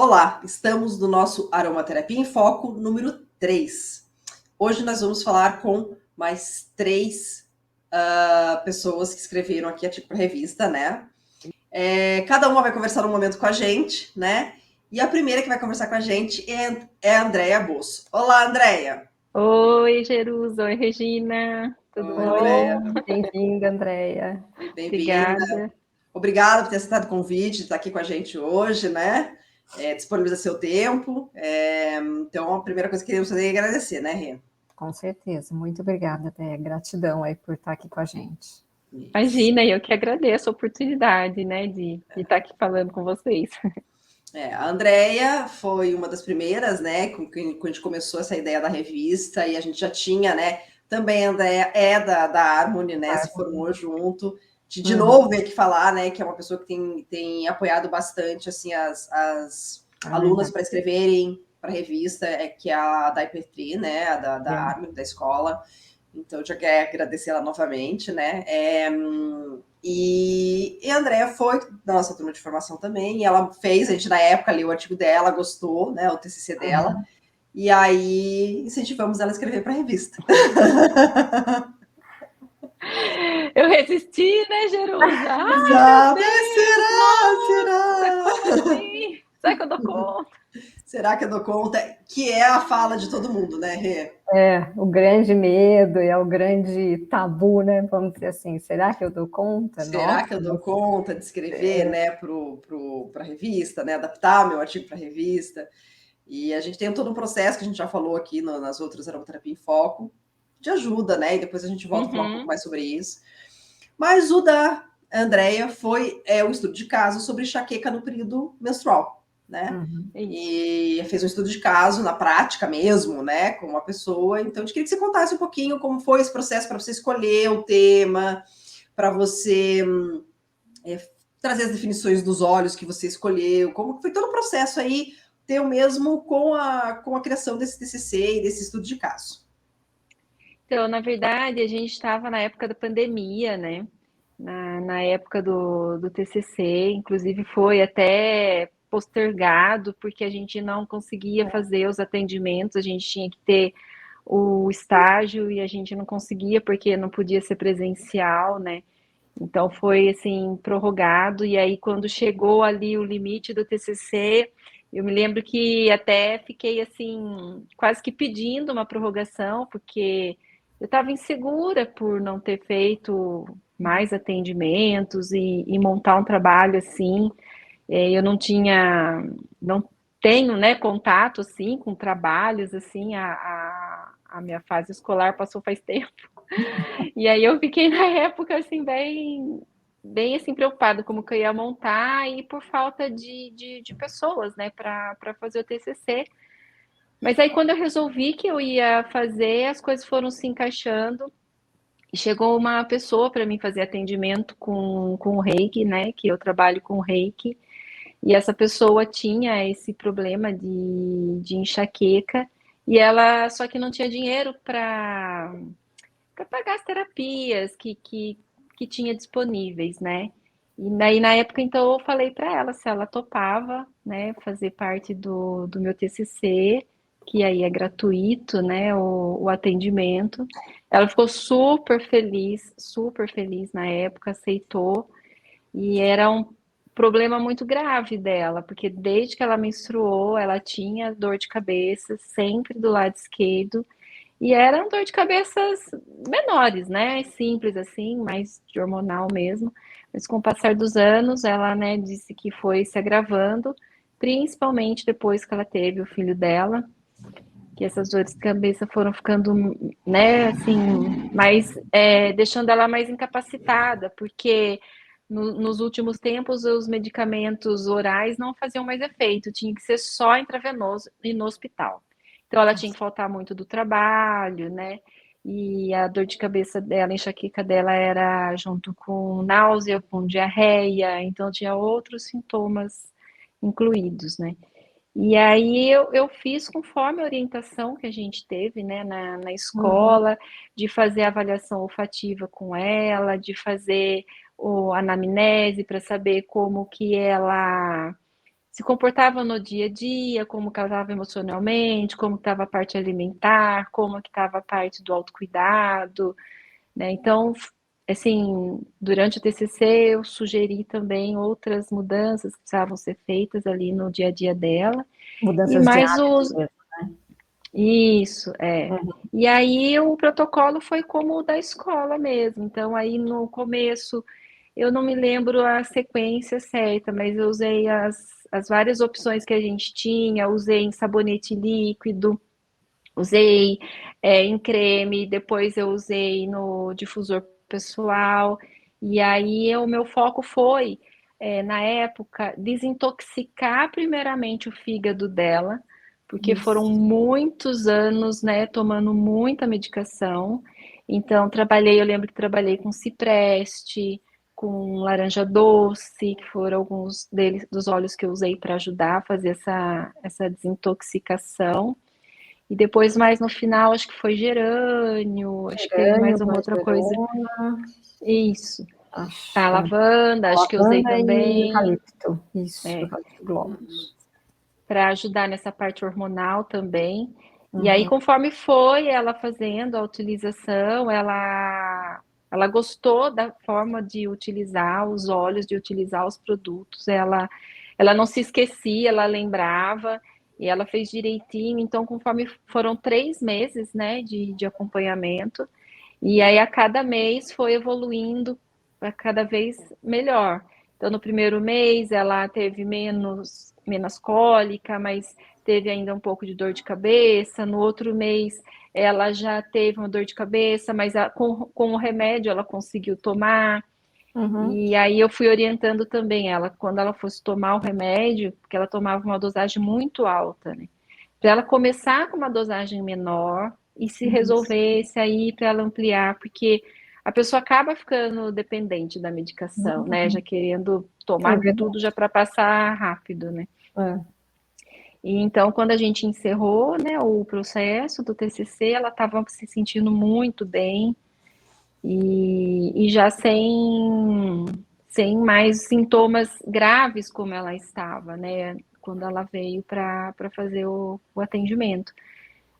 Olá, estamos no nosso Aromaterapia em Foco número 3. Hoje nós vamos falar com mais 3 pessoas que escreveram aqui a revista, né? Cada uma vai conversar um momento com a gente, né? E a primeira que vai conversar com a gente é a Andréia Bosso. Olá, Andréia! Oi, Jerusa. Oi, Regina. Tudo Oi, bom? Andréia. Bem-vinda, Andréia. Bem-vinda. Obrigada. Obrigada por ter aceitado o convite de estar aqui com a gente hoje, né? Disponibiliza seu tempo. Então, a primeira coisa que queremos fazer é agradecer, né, Rê? Com certeza. Muito obrigada, Andréia. Gratidão aí por estar aqui com a gente. Isso. Imagina, eu que agradeço a oportunidade, né, de estar aqui falando com vocês. A Andrea foi uma das primeiras, né, com quem a gente começou essa ideia da revista, e a gente já tinha, né, também a Andrea é da Harmony, né, se formou junto. De novo, veio aqui falar, né, que é uma pessoa que tem apoiado bastante, assim, as alunas para escreverem para a revista, que é a da Ipetri, né, a da Harmony, da escola. Então, eu já quero agradecer ela novamente, né, e a Andrea foi da nossa turma de formação também, e ela fez, a gente na época leu o artigo dela, gostou, né, o TCC dela, e aí incentivamos ela a escrever para a revista. Eu resisti, né, Jerusa? Exato. Será? Como assim? Será que eu dou conta? Será que eu dou conta? Que é a fala de todo mundo, né, Rê? O grande medo e é o grande tabu, né? Vamos dizer assim, será que eu dou conta? Será Nossa, que eu dou conta de escrever, né, para a revista, né, adaptar meu artigo para a revista? E a gente tem todo um processo que a gente já falou aqui nas outras Aromaterapia em Foco, de ajuda, né? E depois a gente volta a falar um pouco mais sobre isso. Mas o da Andrea foi um estudo de caso sobre enxaqueca no período menstrual, né? E fez um estudo de caso na prática mesmo, né? Com uma pessoa. Então, a gente queria que você contasse um pouquinho como foi esse processo para você escolher o tema, para você trazer as definições dos óleos que você escolheu, como foi todo o processo aí, teu mesmo com a criação desse TCC e desse estudo de caso. Então, na verdade, a gente estava na época da pandemia, né? Na época do TCC, inclusive foi até postergado, porque a gente não conseguia fazer os atendimentos, a gente tinha que ter o estágio e a gente não conseguia, porque não podia ser presencial, né? Então foi assim, prorrogado, e aí quando chegou ali o limite do TCC, eu me lembro que até fiquei assim, quase que pedindo uma prorrogação, porque eu estava insegura por não ter feito mais atendimentos e montar um trabalho assim. Eu não tenho, né, contato assim com trabalhos assim, a minha fase escolar passou faz tempo. E aí eu fiquei na época assim bem assim preocupada como que eu ia montar e por falta de pessoas, né, para fazer o TCC. Mas aí quando eu resolvi que eu ia fazer, as coisas foram se encaixando e chegou uma pessoa para mim fazer atendimento com o Reiki, né, que eu trabalho com o Reiki, e essa pessoa tinha esse problema de enxaqueca e ela só que não tinha dinheiro para pagar as terapias que tinha disponíveis, né? E daí, na época, então, eu falei para ela se ela topava, né, fazer parte do meu TCC, que aí é gratuito, né, o atendimento. Ela ficou super feliz na época, aceitou, e era um problema muito grave dela, porque desde que ela menstruou, ela tinha dor de cabeça, sempre do lado esquerdo, e eram dor de cabeças menores, né? Simples assim, mais de hormonal mesmo. Mas com o passar dos anos, ela, né, disse que foi se agravando, principalmente depois que ela teve o filho dela, que essas dores de cabeça foram ficando, né, assim, mais, deixando ela mais incapacitada, porque nos últimos tempos os medicamentos orais não faziam mais efeito, tinha que ser só intravenoso e no hospital. Então ela tinha que faltar muito do trabalho, né? E a dor de cabeça dela, a enxaqueca dela era junto com náusea, com diarreia, então tinha outros sintomas incluídos, né? E aí eu fiz conforme a orientação que a gente teve, né, na escola, de fazer a avaliação olfativa com ela, de fazer a anamnese para saber como que ela se comportava no dia a dia, como que ela estava emocionalmente, como estava a parte alimentar, como que estava a parte do autocuidado, né? Então, assim, durante o TCC eu sugeri também outras mudanças que precisavam ser feitas ali no dia a dia dela. E Mudanças de mais hábito os... mesmo. Isso, é. Uhum. E aí o protocolo foi como o da escola mesmo. Então, aí no começo, eu não me lembro a sequência certa, mas eu usei as várias opções que a gente tinha, usei em sabonete líquido, usei em creme, depois eu usei no difusor pessoal, e aí o meu foco foi, na época, desintoxicar primeiramente o fígado dela, porque foram Isso. muitos anos, né, tomando muita medicação. Então, eu lembro que trabalhei com cipreste, com laranja doce, que foram alguns dos óleos que eu usei para ajudar a fazer essa desintoxicação. E depois, mais no final, acho que foi gerânio, acho que teve Gerânio, mais uma outra coisa. margerona, Isso. A acho. lavanda, acho que eu usei Lavanda e também, eucalipto. Isso, eucalipto globulus. para ajudar nessa parte hormonal também. E aí, Uhum. conforme foi ela fazendo a utilização, ela gostou da forma de utilizar os óleos, de utilizar os produtos. Ela não se esquecia, ela lembrava e ela fez direitinho. Então, conforme foram 3 meses, né, de acompanhamento, e aí a cada mês foi evoluindo para cada vez melhor. Então, no primeiro mês ela teve menos cólica, mas teve ainda um pouco de dor de cabeça. No outro mês ela já teve uma dor de cabeça, mas com o remédio ela conseguiu tomar. Uhum. E aí eu fui orientando também ela, quando ela fosse tomar o remédio, porque ela tomava uma dosagem muito alta, né? Para ela começar com uma dosagem menor e se Isso. resolvesse aí para ela ampliar, porque a pessoa acaba ficando dependente da medicação, né? Já querendo É tomar tudo verdade. já para passar rápido, né? É. E então, quando a gente encerrou, né, o processo do TCC, ela estava se sentindo muito bem e já sem mais sintomas graves como ela estava, né? Quando ela veio para fazer o atendimento.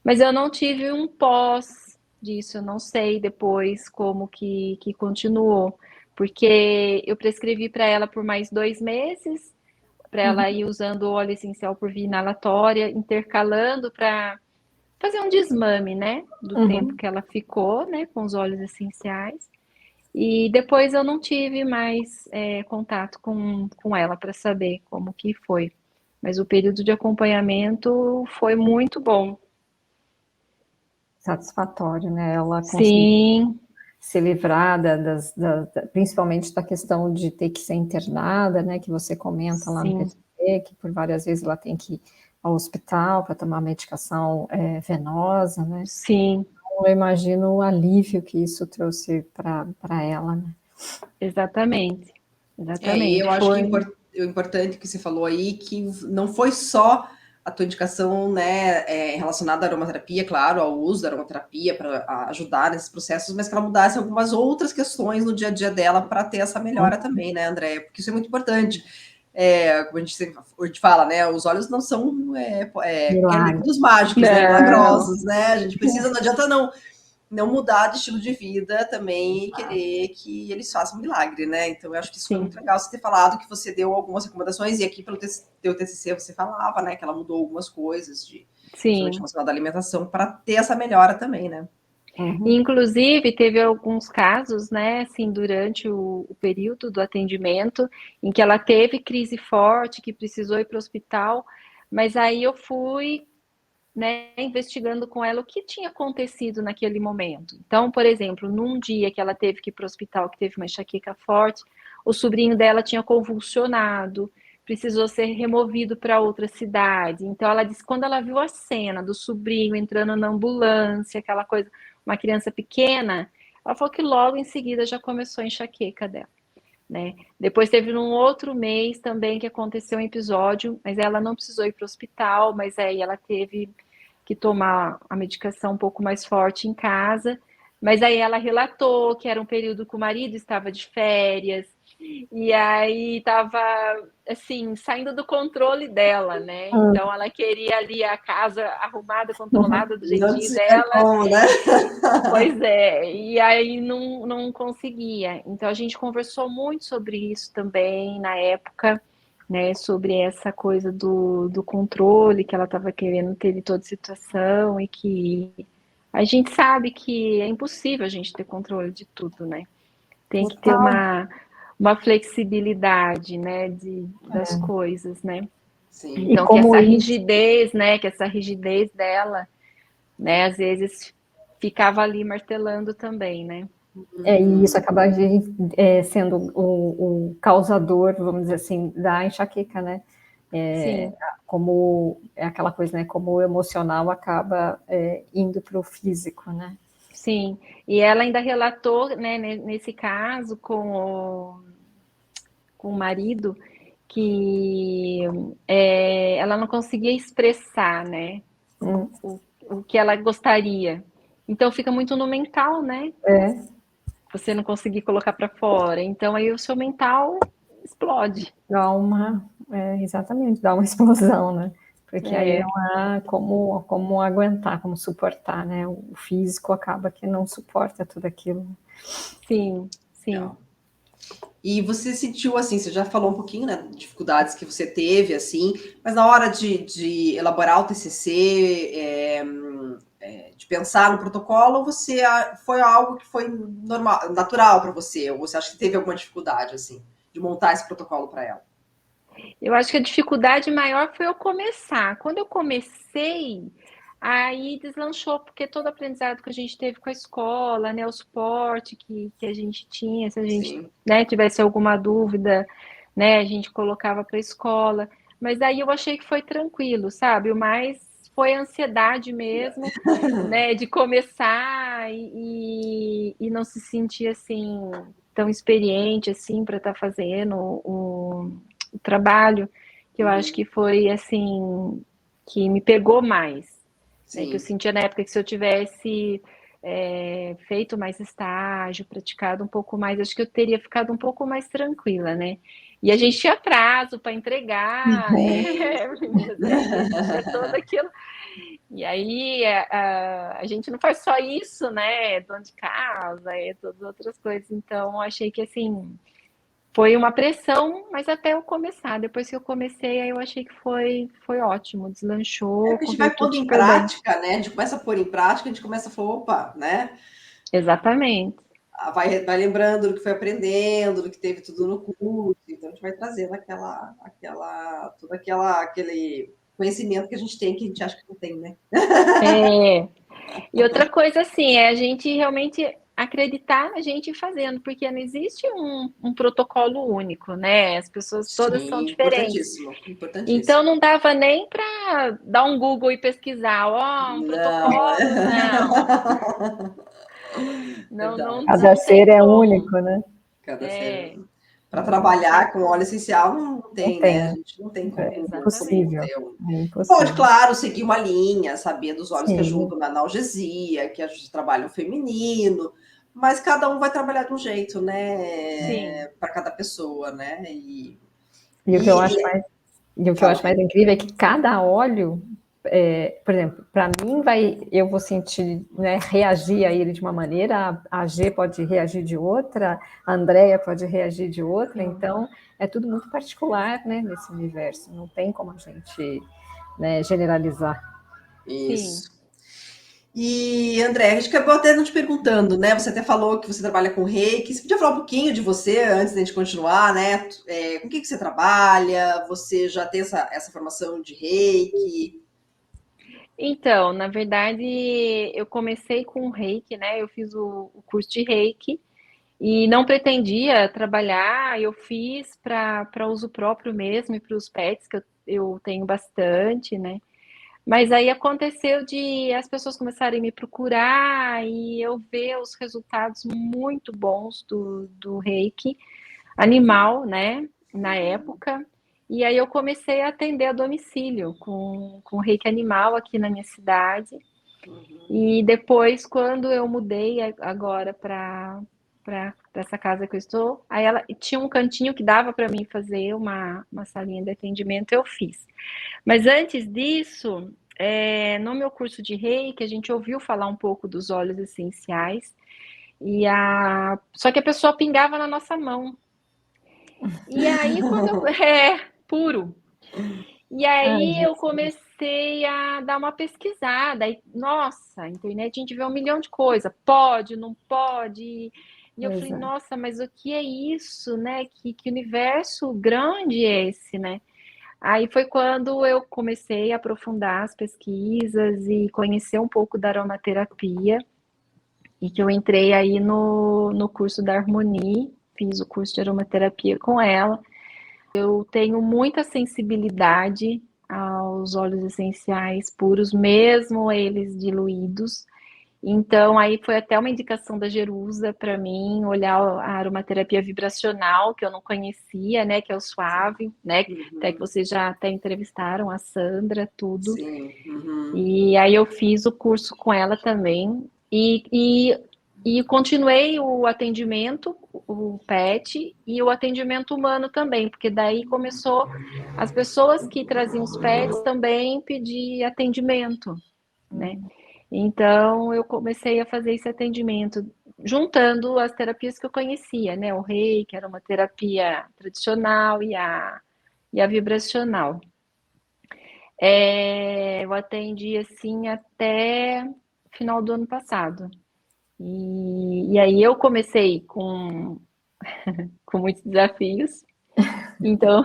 Mas eu não tive um pós disso, eu não sei depois como que continuou, porque eu prescrevi para ela por mais 2 meses, para ela Uhum. ir usando óleo essencial por via inalatória, intercalando para fazer um desmame, né, do tempo Uhum. que ela ficou, né, com os óleos essenciais. E depois eu não tive mais contato com ela para saber como que foi. Mas o período de acompanhamento foi muito bom. Satisfatório, né? Ela conseguiu Sim, se livrar principalmente da questão de ter que ser internada, né? Que você comenta lá no sim, TCC, que por várias vezes ela tem que ir ao hospital para tomar medicação venosa, né? sim, Então, eu imagino o alívio que isso trouxe para ela, né? exatamente. E Exatamente. eu acho que Foi. o importante que você falou aí, que não foi só a tua indicação, né, relacionada à aromaterapia, claro, ao uso da aromaterapia para ajudar nesses processos, mas que ela mudasse algumas outras questões no dia a dia dela para ter essa melhora também, né, Andréia? Porque isso é muito importante. Como a gente fala, né, os olhos não são qualquer Milagre. líquidos mágicos, né, Não, milagrosos, né? A gente precisa, não adianta não mudar de estilo de vida também e querer que eles façam um milagre, né? Então, eu acho que isso foi muito sim, legal você ter falado que você deu algumas recomendações, e aqui pelo teu TCC você falava, né, que ela mudou algumas coisas, principalmente sim. relacionada à alimentação, para ter essa melhora também, né? Uhum. Inclusive, teve alguns casos, né, assim, durante o período do atendimento, em que ela teve crise forte, que precisou ir para o hospital, mas aí eu fui, né, investigando com ela o que tinha acontecido naquele momento. Então, por exemplo, num dia que ela teve que ir para o hospital, que teve uma enxaqueca forte, o sobrinho dela tinha convulsionado, precisou ser removido para outra cidade. Então, ela disse que quando ela viu a cena do sobrinho entrando na ambulância, aquela coisa, uma criança pequena, ela falou que logo em seguida já começou a enxaqueca dela. Né? Depois teve num outro mês também que aconteceu um episódio, mas ela não precisou ir para o hospital, mas aí ela teve que tomar a medicação um pouco mais forte em casa. Mas aí ela relatou que era um período que o marido estava de férias, E aí tava, assim, saindo do controle dela, né? Então ela queria ali a casa arrumada, controlada do Não jeitinho tinha dela. como, né? Pois é, e aí não conseguia. Então a gente conversou muito sobre isso também na época, né? Sobre essa coisa do controle que ela estava querendo ter de toda situação e que a gente sabe que é impossível a gente ter controle de tudo, né? Tem que ter Total. uma flexibilidade, né, das coisas, né? Sim. E Então que como essa isso, rigidez, né, que essa rigidez dela, né, às vezes ficava ali martelando também, né? e isso acaba sendo o causador, vamos dizer assim, da enxaqueca, né? Sim, Como é aquela coisa, né? Como o emocional acaba indo para o físico, né? sim. E ela ainda relatou, né, nesse caso com o marido, que ela não conseguia expressar, né, Hum, o que ela gostaria. Então fica muito no mental, né? É, Você não conseguir colocar para fora. Então aí o seu mental explode. exatamente, dá uma explosão, né? Porque aí É, não há como aguentar, como suportar, né? O físico acaba que não suporta tudo aquilo. sim, sim. Legal. E você sentiu assim, você já falou um pouquinho, né, dificuldades que você teve, assim, mas na hora de elaborar o TCC, de pensar no protocolo, foi algo que foi normal, natural para você? Ou você acha que teve alguma dificuldade, assim, de montar esse protocolo para ela? Eu acho que a dificuldade maior foi eu começar. Quando eu comecei, aí deslanchou, porque todo o aprendizado que a gente teve com a escola, né, o suporte que a gente tinha, se a gente, Sim. né, tivesse alguma dúvida, né, a gente colocava para a escola. Mas aí eu achei que foi tranquilo, sabe? O mais foi a ansiedade mesmo, né, de começar e não se sentir assim tão experiente assim para estar fazendo o trabalho, que eu acho que foi assim que me pegou mais, né? Que eu Sim. sentia na época que se eu tivesse feito mais estágio, praticado um pouco mais, acho que eu teria ficado um pouco mais tranquila, né? E a gente tinha prazo para entregar, meninas, aí a gente tinha todo aquilo. E aí a gente não faz só isso, né? Dono de casa, todas as outras coisas. Então, achei que assim foi uma pressão, mas até eu começar. Depois que eu comecei, aí eu achei que foi ótimo, deslanchou, A gente correu vai tudo pondo em super bem. prática, né? A gente começa a pôr em prática, a gente começa a falar, opa, né? Exatamente. Vai lembrando do que foi aprendendo, do que teve tudo no curso, então a gente vai trazendo aquele conhecimento que a gente tem, que a gente acha que não tem, né? É. E outra coisa, assim, é a gente realmente acreditar na gente fazendo, porque não existe um protocolo único, né? As pessoas todas são Sim, diferentes. importantíssimo, importantíssimo. Então não dava nem para dar um Google e pesquisar, ó, um Não, protocolo, não. Não, não, verdade. Cada não tem ser é único, como. né? Cada ser. É, Para não tem trabalhar com óleo como. essencial não Não tem, né? A tem, gente não tem é como Exatamente. impossível, ter um. é Pode, impossível. claro, seguir uma linha, saber dos óleos que Sim, ajudam na analgesia, que trabalham feminino, mas cada um vai trabalhar de um jeito, né? Sim, Para cada pessoa, né? e o que eu E acho mais, e o que eu fala. acho mais incrível é que cada óleo, por exemplo, para mim eu vou sentir, né, reagir a ele de uma maneira, a G pode reagir de outra, a Andrea pode reagir de outra, então é tudo muito particular, né, nesse universo, não tem como a gente, né, generalizar. sim. Isso. E, André, a gente acabou até não te perguntando, né? Você até falou que você trabalha com reiki. Você podia falar um pouquinho de você antes da gente continuar, né? Com o que você trabalha? Você já tem essa formação de reiki? Então, na verdade, eu comecei com o Reiki, né? Eu fiz o curso de Reiki e não pretendia trabalhar. Eu fiz para uso próprio mesmo e para os pets, que eu tenho bastante, né? Mas aí aconteceu de as pessoas começarem a me procurar e eu ver os resultados muito bons do Reiki animal, né, na época. E aí eu comecei a atender a domicílio com Reiki animal aqui na minha cidade. E depois, quando eu mudei agora para essa casa que eu estou. Aí ela tinha um cantinho que dava para mim fazer uma salinha de atendimento, eu fiz. Mas antes disso, no meu curso de Reiki, a gente ouviu falar um pouco dos óleos essenciais, só que a pessoa pingava na nossa mão. E aí, puro. E aí eu comecei a dar uma pesquisada. E, nossa, a internet a gente vê 1 milhão de coisas. Pode, não pode. E eu falei, nossa, mas o que é isso, né? Que universo grande é esse, né? Aí foi quando eu comecei a aprofundar as pesquisas e conhecer um pouco da aromaterapia. E que eu entrei aí no curso da Harmonie, fiz o curso de aromaterapia com ela. Eu tenho muita sensibilidade aos óleos essenciais puros, mesmo eles diluídos. Então, aí foi até uma indicação da Jerusa para mim, olhar a aromaterapia vibracional, que eu não conhecia, né, que é o suave, né, até que vocês já até entrevistaram a Sandra, tudo. Sim. E aí eu fiz o curso com ela também, e continuei o atendimento, o PET, e o atendimento humano também, porque daí começou as pessoas que traziam os PETs também pedir atendimento, né? Então eu comecei a fazer esse atendimento, juntando as terapias que eu conhecia, né? O Reiki, que era uma terapia tradicional, e a vibracional. Eu atendi assim até final do ano passado. E aí eu comecei com muitos desafios. Então,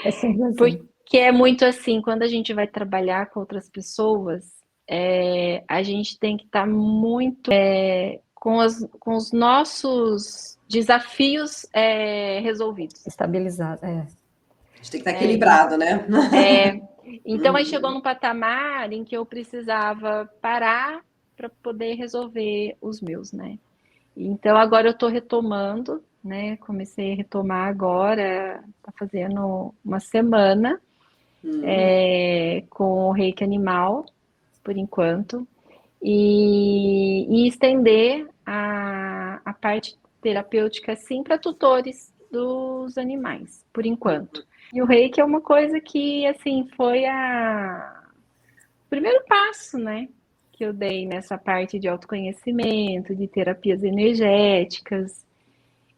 É sempre assim. porque é muito assim, quando a gente vai trabalhar com outras pessoas, a gente tem que estar muito com os nossos desafios resolvidos. Estabilizado, A gente tem que estar equilibrado, né? Então, aí chegou num patamar em que eu precisava parar para poder resolver os meus, né? Então, agora eu estou retomando, né? Comecei a retomar agora, tá fazendo uma semana, com o Reiki Animal, por enquanto, e estender a parte terapêutica, assim, para tutores dos animais, por enquanto. E o Reiki é uma coisa que, assim, foi o primeiro passo, né? Que eu dei nessa parte de autoconhecimento, de terapias energéticas.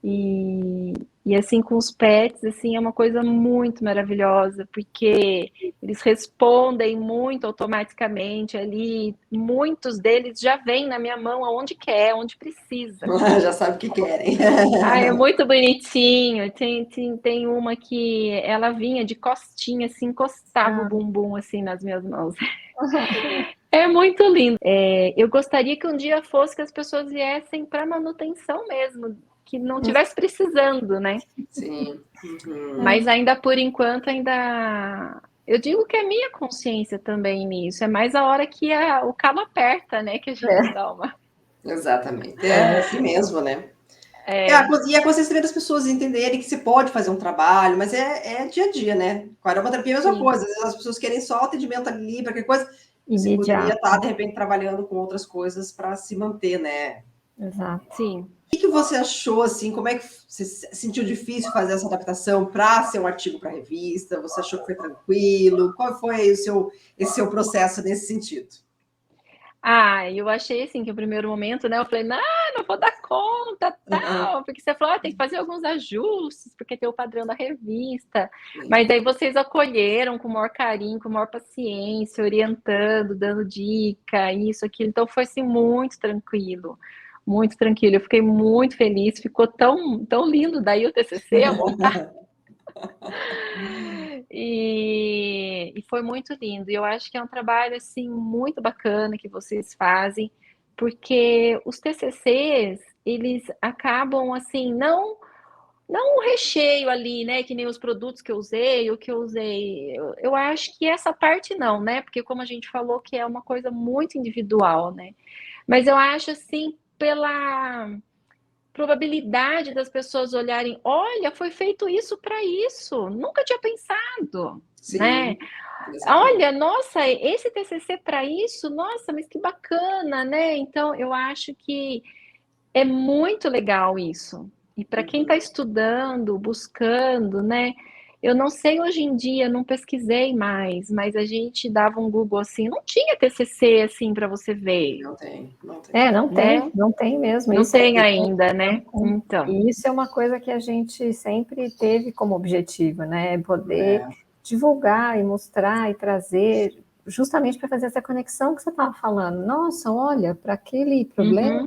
E assim, com os pets, assim, é uma coisa muito maravilhosa, porque eles respondem muito automaticamente ali. Muitos deles já vêm na minha mão aonde quer, onde precisa. Já sabe o que querem. É muito bonitinho. Tem uma que ela vinha de costinha, assim, encostava o bumbum assim nas minhas mãos. É muito lindo. Eu gostaria que um dia fosse que as pessoas viessem para manutenção mesmo, que não tivesse precisando, né? Sim. Mas ainda por enquanto, eu digo que é minha consciência também nisso. É mais a hora que o calo aperta, né? Que a gente dá uma. Exatamente. É assim mesmo, né? E a consciência também das pessoas entenderem que se pode fazer um trabalho, mas é dia a dia, né? Com a aromaterapia é a mesma coisa. Às vezes as pessoas querem só atendimento ali, para qualquer coisa. Você poderia estar, de repente, trabalhando com outras coisas para se manter, né? Exato. Sim. O que você achou, assim, como é que você sentiu difícil fazer essa adaptação para ser um artigo para revista? Você achou que foi tranquilo? Qual foi esse seu processo nesse sentido? Eu achei assim que no primeiro momento, né, eu falei, não vou dar conta, tal, porque você falou, tem que fazer alguns ajustes, porque tem o padrão da revista, mas daí vocês acolheram com o maior carinho, com a maior paciência, orientando, dando dica, isso, aquilo, então foi assim muito tranquilo, eu fiquei muito feliz, ficou tão, tão lindo daí o TCC, a montagem. E foi muito lindo. E eu acho que é um trabalho assim muito bacana que vocês fazem, porque os TCCs, eles acabam assim, não um recheio ali, né, que nem os produtos que eu usei, o que eu usei. Eu acho que essa parte não, né? Porque como a gente falou que é uma coisa muito individual, né? Mas eu acho assim pela probabilidade das pessoas olharem, olha, foi feito isso para isso, nunca tinha pensado, Sim, né? exatamente. Olha, nossa, esse TCC para isso, nossa, mas que bacana, né? Então, eu acho que é muito legal isso. E para quem está estudando, buscando, né? Eu não sei hoje em dia, não pesquisei mais, mas a gente dava um Google assim, não tinha TCC assim para você ver, Não tem, não tem. né? Não tem mesmo. Não Isso tem ainda, né? Então, E isso é uma coisa que a gente sempre teve como objetivo, né? Poder divulgar e mostrar e trazer, justamente para fazer essa conexão que você estava falando. Nossa, olha, para aquele problema,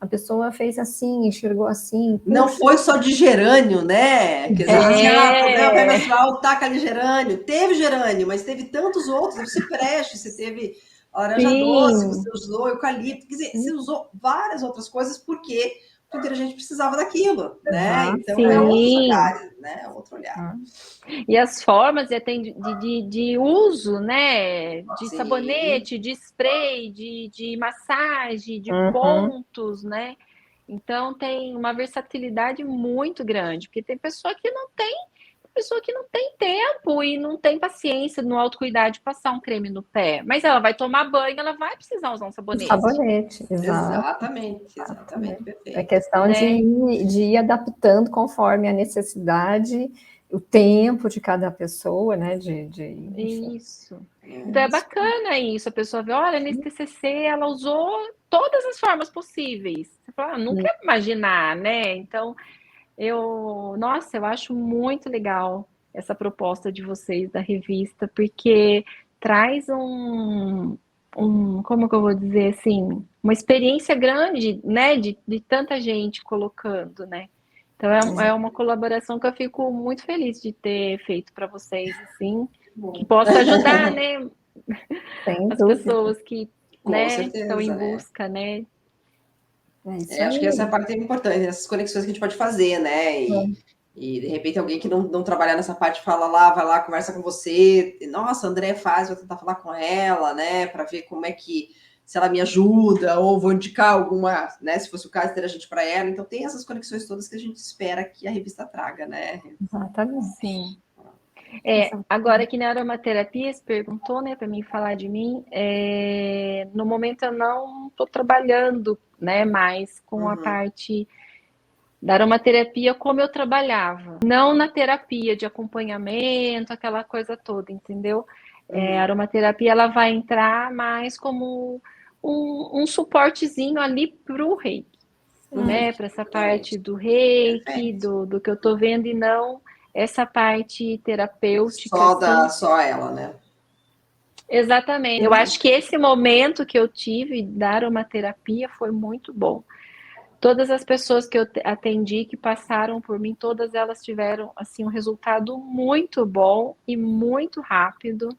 a pessoa fez assim, enxergou assim. Não foi só de gerânio, né? Quer dizer, assim, problema pré-menstrual, taca ali gerânio. Teve gerânio, mas teve tantos outros. O cipreste, você teve laranja doce, você usou eucalipto. Quer dizer, você usou várias outras coisas porque o inteligente precisava daquilo, né? Então, é outros olhares, né? Outro olhar. E as formas de uso, né? De sabonete, de spray, de massagem, de pontos, né? Então tem uma versatilidade muito grande, porque tem pessoa que não tem tempo e não tem paciência no autocuidado de passar um creme no pé, mas ela vai tomar banho, ela vai precisar usar um sabonete. Sabonete, exatamente, perfeito. É questão de ir adaptando conforme a necessidade, o tempo de cada pessoa, né? Isso. Então é bacana isso, a pessoa vê, olha, nesse TCC ela usou todas as formas possíveis. Você fala, nunca ia imaginar, né? Então, eu acho muito legal essa proposta de vocês da revista, porque traz como que eu vou dizer assim, uma experiência grande, né, de tanta gente colocando, né? Então é uma colaboração que eu fico muito feliz de ter feito para vocês, assim, que possa ajudar, né, as pessoas que, né, estão em busca, né? Acho que essa é a parte importante, essas conexões que a gente pode fazer, né? E de repente alguém que não trabalhar nessa parte fala lá, vai lá, conversa com você. Nossa, a André faz, vou tentar falar com ela, né? Para ver como é que, se ela me ajuda, ou vou indicar alguma, né? Se fosse o caso, ter a gente para ela. Então tem essas conexões todas que a gente espera que a revista traga, né? Exatamente. Sim. Agora que na aromaterapia, você perguntou, né, para mim falar de mim, no momento eu não estou trabalhando, né, mais com a parte da aromaterapia como eu trabalhava. Não na terapia de acompanhamento, aquela coisa toda, entendeu? A aromaterapia ela vai entrar mais como um suportezinho ali para o reiki, né? Para essa parte do reiki, do que eu estou vendo, e não essa parte terapêutica. Só ela, né? Exatamente. Eu acho que esse momento que eu tive da aromaterapia foi muito bom. Todas as pessoas que eu atendi, que passaram por mim, todas elas tiveram assim um resultado muito bom e muito rápido,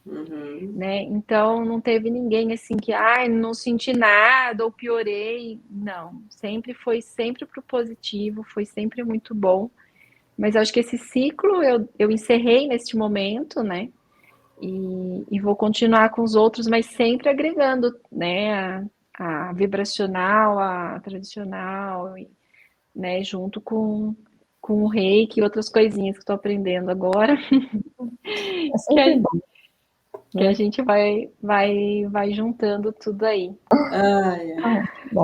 né? Então não teve ninguém assim que, não senti nada ou piorei. Não, foi sempre pro positivo, foi sempre muito bom. Mas eu acho que esse ciclo eu encerrei neste momento, né? E vou continuar com os outros, mas sempre agregando, né? A vibracional, a tradicional, né, junto com o reiki e outras coisinhas que estou aprendendo agora. É sempre bom. Que a gente vai juntando tudo aí.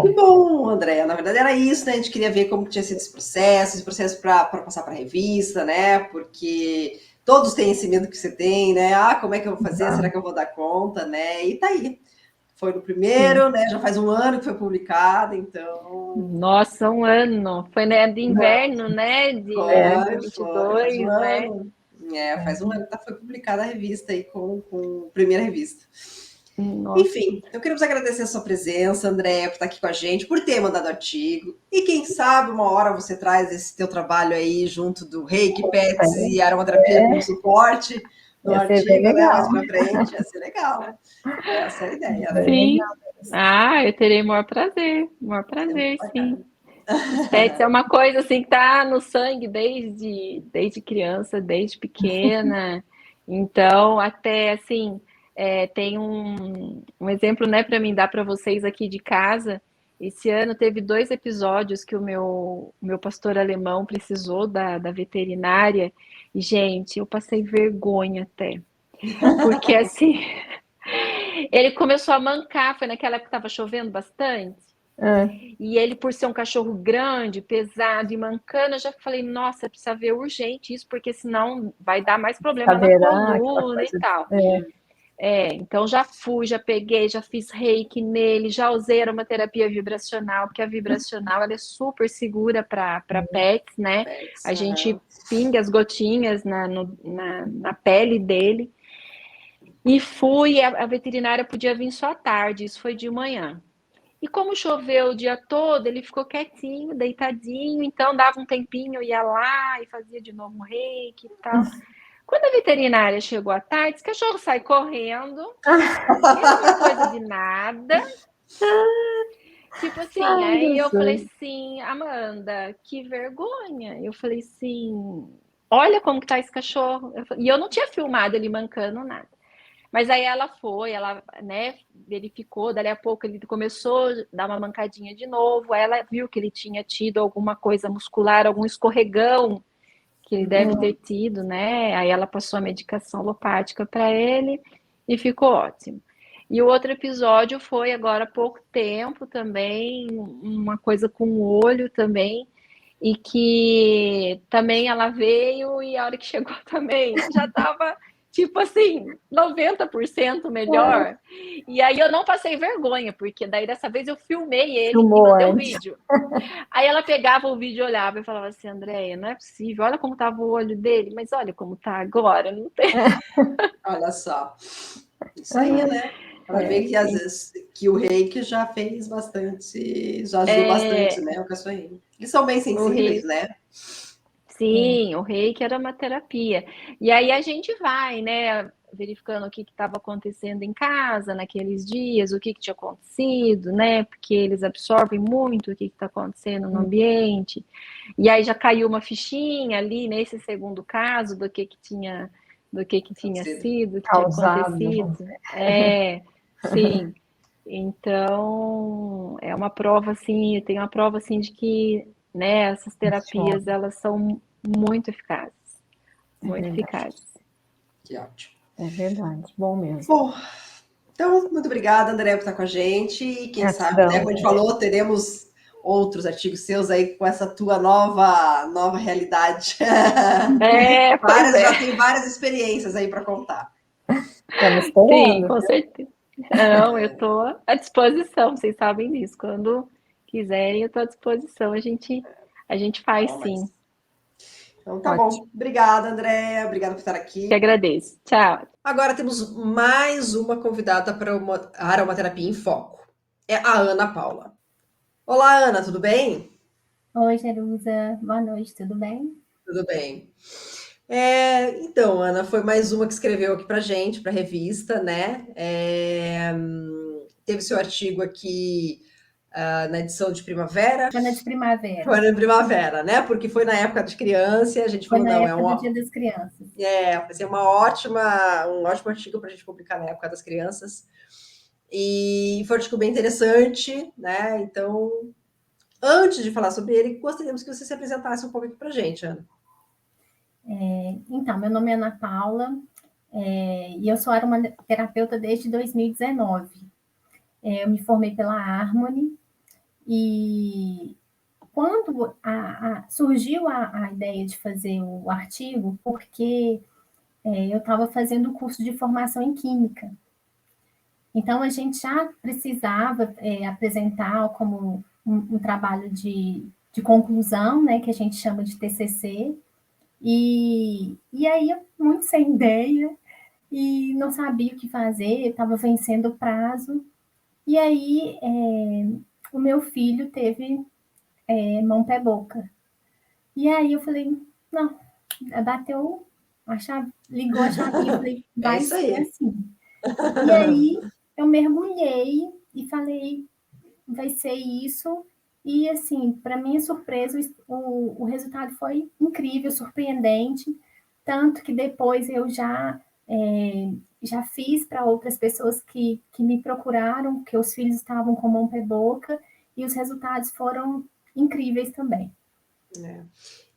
Que bom, André. Na verdade era isso, né? A gente queria ver como tinha sido esse processo para passar para a revista, né? Porque todos têm esse medo que você tem, né? Como é que eu vou fazer? Será que eu vou dar conta, né? E tá aí. Foi no primeiro, né? Já faz um ano que foi publicado, então... Nossa, um ano. Foi, né, de inverno, né? De 2022, né? Faz um ano que foi publicada a revista aí com a primeira revista. Nossa. Enfim, eu queremos agradecer a sua presença, André, por estar aqui com a gente, por ter mandado artigo. E quem sabe uma hora você traz esse teu trabalho aí junto do Reiki, Pets e aromaterapia como suporte no artigo, né? Mais pra frente. Ia ser legal. Essa é a ideia, né? Sim. Eu terei o maior prazer, sim. Os pets é uma coisa assim que tá no sangue desde criança, desde pequena. Então, até assim, tem um exemplo, né, para mim dar para vocês aqui de casa. Esse ano teve 2 episódios que o meu pastor alemão precisou da veterinária. E, gente, eu passei vergonha até. Porque assim, ele começou a mancar, foi naquela época que estava chovendo bastante. E ele, por ser um cachorro grande, pesado e mancando, eu já falei, nossa, precisa ver urgente isso, porque senão vai dar mais problema na Caveirão, aquela coluna e coisa. tal. Então já fui, já peguei, já fiz reiki nele, já usei aromaterapia vibracional, porque a vibracional ela é super segura para pets, né? A gente pinga as gotinhas na pele dele. E fui, a veterinária podia vir só à tarde, isso foi de manhã. E como choveu o dia todo, ele ficou quietinho, deitadinho, então dava um tempinho, eu ia lá e fazia de novo um reiki e tal. Quando a veterinária chegou à tarde, esse cachorro sai correndo, mesma coisa de nada. Tipo assim, aí eu falei assim, Amanda, que vergonha. Eu falei assim, olha como que tá esse cachorro. E eu não tinha filmado ele mancando nada. Mas aí ela foi, ela, né, verificou, dali a pouco ele começou a dar uma mancadinha de novo, aí ela viu que ele tinha tido alguma coisa muscular, algum escorregão que ele deve ter tido, né? Aí ela passou a medicação alopática para ele e ficou ótimo. E o outro episódio foi agora há pouco tempo também, uma coisa com o olho também, e que também ela veio e a hora que chegou também já estava tipo assim, 90% melhor. E aí eu não passei vergonha, porque daí dessa vez eu filmei ele e mandei um vídeo. Aí ela pegava o vídeo, olhava e falava assim, Andréia, não é possível, olha como estava o olho dele, mas olha como está agora, não tem. Olha só. Isso aí, né? Para ver que às vezes que o reiki já fez bastante, já ajudou bastante, né? O cachorrinho. Eles são bem sensíveis, né? Sim, o reiki era uma terapia. E aí a gente vai, né, verificando o que estava acontecendo em casa naqueles dias, o que tinha acontecido, né? Porque eles absorvem muito o que está acontecendo no ambiente. E aí já caiu uma fichinha ali nesse segundo caso do que tinha sido, o que tinha acontecido. Sim. Então, é uma prova assim, tem uma prova assim de que, né, essas terapias elas são muito eficazes, muito eficazes. Que ótimo. É verdade, bom mesmo. Bom, então, muito obrigada, André, por estar com a gente. E quem sabe, né, como a gente falou, teremos outros artigos seus aí com essa tua nova realidade. Já tem várias experiências aí para contar. Estamos esperando. Sim, com certeza. Não, eu estou à disposição, vocês sabem disso. Quando quiserem, eu estou à disposição. A gente faz sim. Então tá bom. Obrigada, Andréa. Obrigada por estar aqui. Que agradeço. Tchau. Agora temos mais uma convidada para a Aromaterapia em Foco. É a Ana Paula. Olá, Ana, tudo bem? Oi, Jerusa. Boa noite, tudo bem? Tudo bem. Então, Ana, foi mais uma que escreveu aqui para gente, para a revista, né? Teve seu artigo aqui na edição de primavera. Foi na de primavera. Foi na primavera, né? Porque foi na época de criança e a gente falou, não, é uma... do Dia das Crianças. Vai ser um ótimo artigo para a gente publicar na época das crianças. E foi um artigo bem interessante, né? Então, antes de falar sobre ele, gostaríamos que você se apresentasse um pouco aqui para a gente, Ana. Então, meu nome é Ana Paula e eu sou aromaterapeuta desde 2019. Eu me formei pela Harmony e quando surgiu a ideia de fazer o artigo, porque eu estava fazendo o curso de formação em Química. Então, a gente já precisava apresentar como um trabalho de conclusão, né, que a gente chama de TCC, e aí eu muito sem ideia, e não sabia o que fazer, estava vencendo o prazo, e aí o meu filho teve mão, pé, boca. E aí eu falei, não, bateu a chave, ligou a chavinha, eu falei, vai ser assim. E aí eu mergulhei e falei, vai ser isso. E, assim, para minha surpresa, o resultado foi incrível, surpreendente. Tanto que depois eu já fiz para outras pessoas que me procuraram, que os filhos estavam com mão, pé, boca, e os resultados foram incríveis também. É.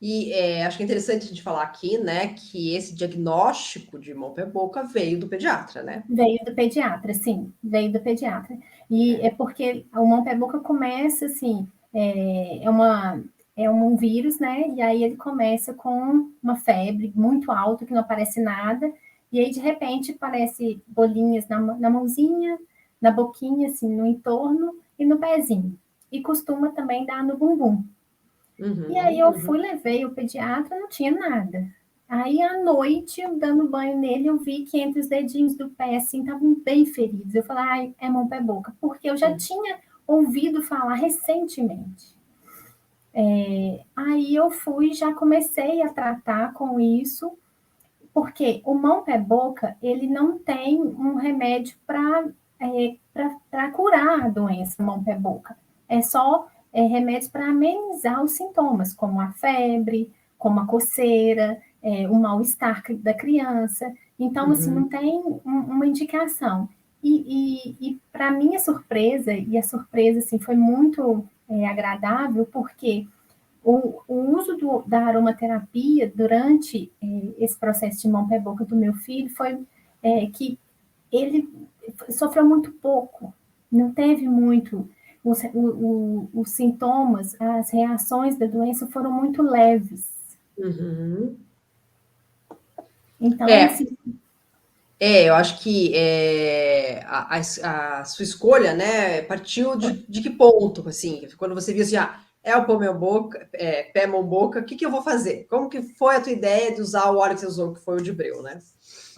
E acho que é interessante a gente falar aqui, né, que esse diagnóstico de mão, pé, boca veio do pediatra, né? Veio do pediatra, sim, veio do pediatra. E é porque o mão, pé, boca começa assim, é um vírus, né? E aí ele começa com uma febre muito alta, que não aparece nada, e aí de repente aparece bolinhas na mãozinha, na boquinha, assim, no entorno e no pezinho. E costuma também dar no bumbum. E aí eu fui, levei o pediatra, não tinha nada. Aí à noite, eu dando banho nele, eu vi que entre os dedinhos do pé, assim, estavam bem feridos. Eu falei, ai, é mão, pé, boca, porque eu já tinha ouvido falar recentemente. Aí eu fui, já comecei a tratar com isso, porque o mão, pé, boca, ele não tem um remédio para curar a doença mão, pé, boca. É só remédios para amenizar os sintomas, como a febre, como a coceira, o mal-estar da criança. Então, assim, não tem uma indicação. E para minha surpresa, e a surpresa assim, foi muito agradável, porque o uso da aromaterapia durante esse processo de mão, pé, boca do meu filho foi que ele sofreu muito pouco, não teve muito. Os sintomas, as reações da doença foram muito leves. Então, É, assim, eu acho que a sua escolha, né, partiu de que ponto, assim, quando você viu assim, é o pão, mão, boca, pé, mão, boca, o que que eu vou fazer? Como que foi a tua ideia de usar o óleo que você usou, que foi o de breu, né?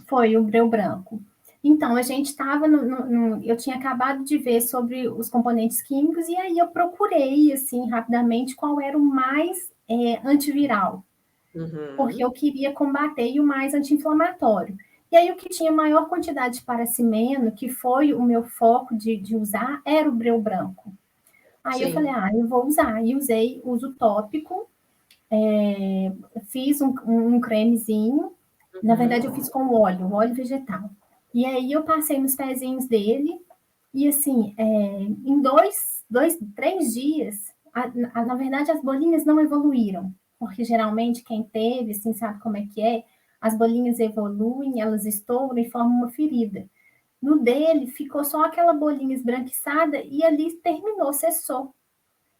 foi o breu branco. Então, a gente estava eu tinha acabado de ver sobre os componentes químicos, e aí eu procurei, assim, rapidamente, qual era o mais antiviral, porque eu queria combater e o mais anti-inflamatório. E aí, o que tinha maior quantidade de paracimeno, que foi o meu foco de usar, era o breu branco. Aí eu falei, Sim. eu vou usar. E usei uso tópico, fiz um cremezinho. Na verdade, eu fiz com óleo vegetal. E aí eu passei nos pezinhos dele, e assim, em 3 dias, na verdade, as bolinhas não evoluíram, porque geralmente quem teve, assim, sabe como é que é? As bolinhas evoluem, elas estouram e formam uma ferida. No dele, ficou só aquela bolinha esbranquiçada e ali terminou, cessou.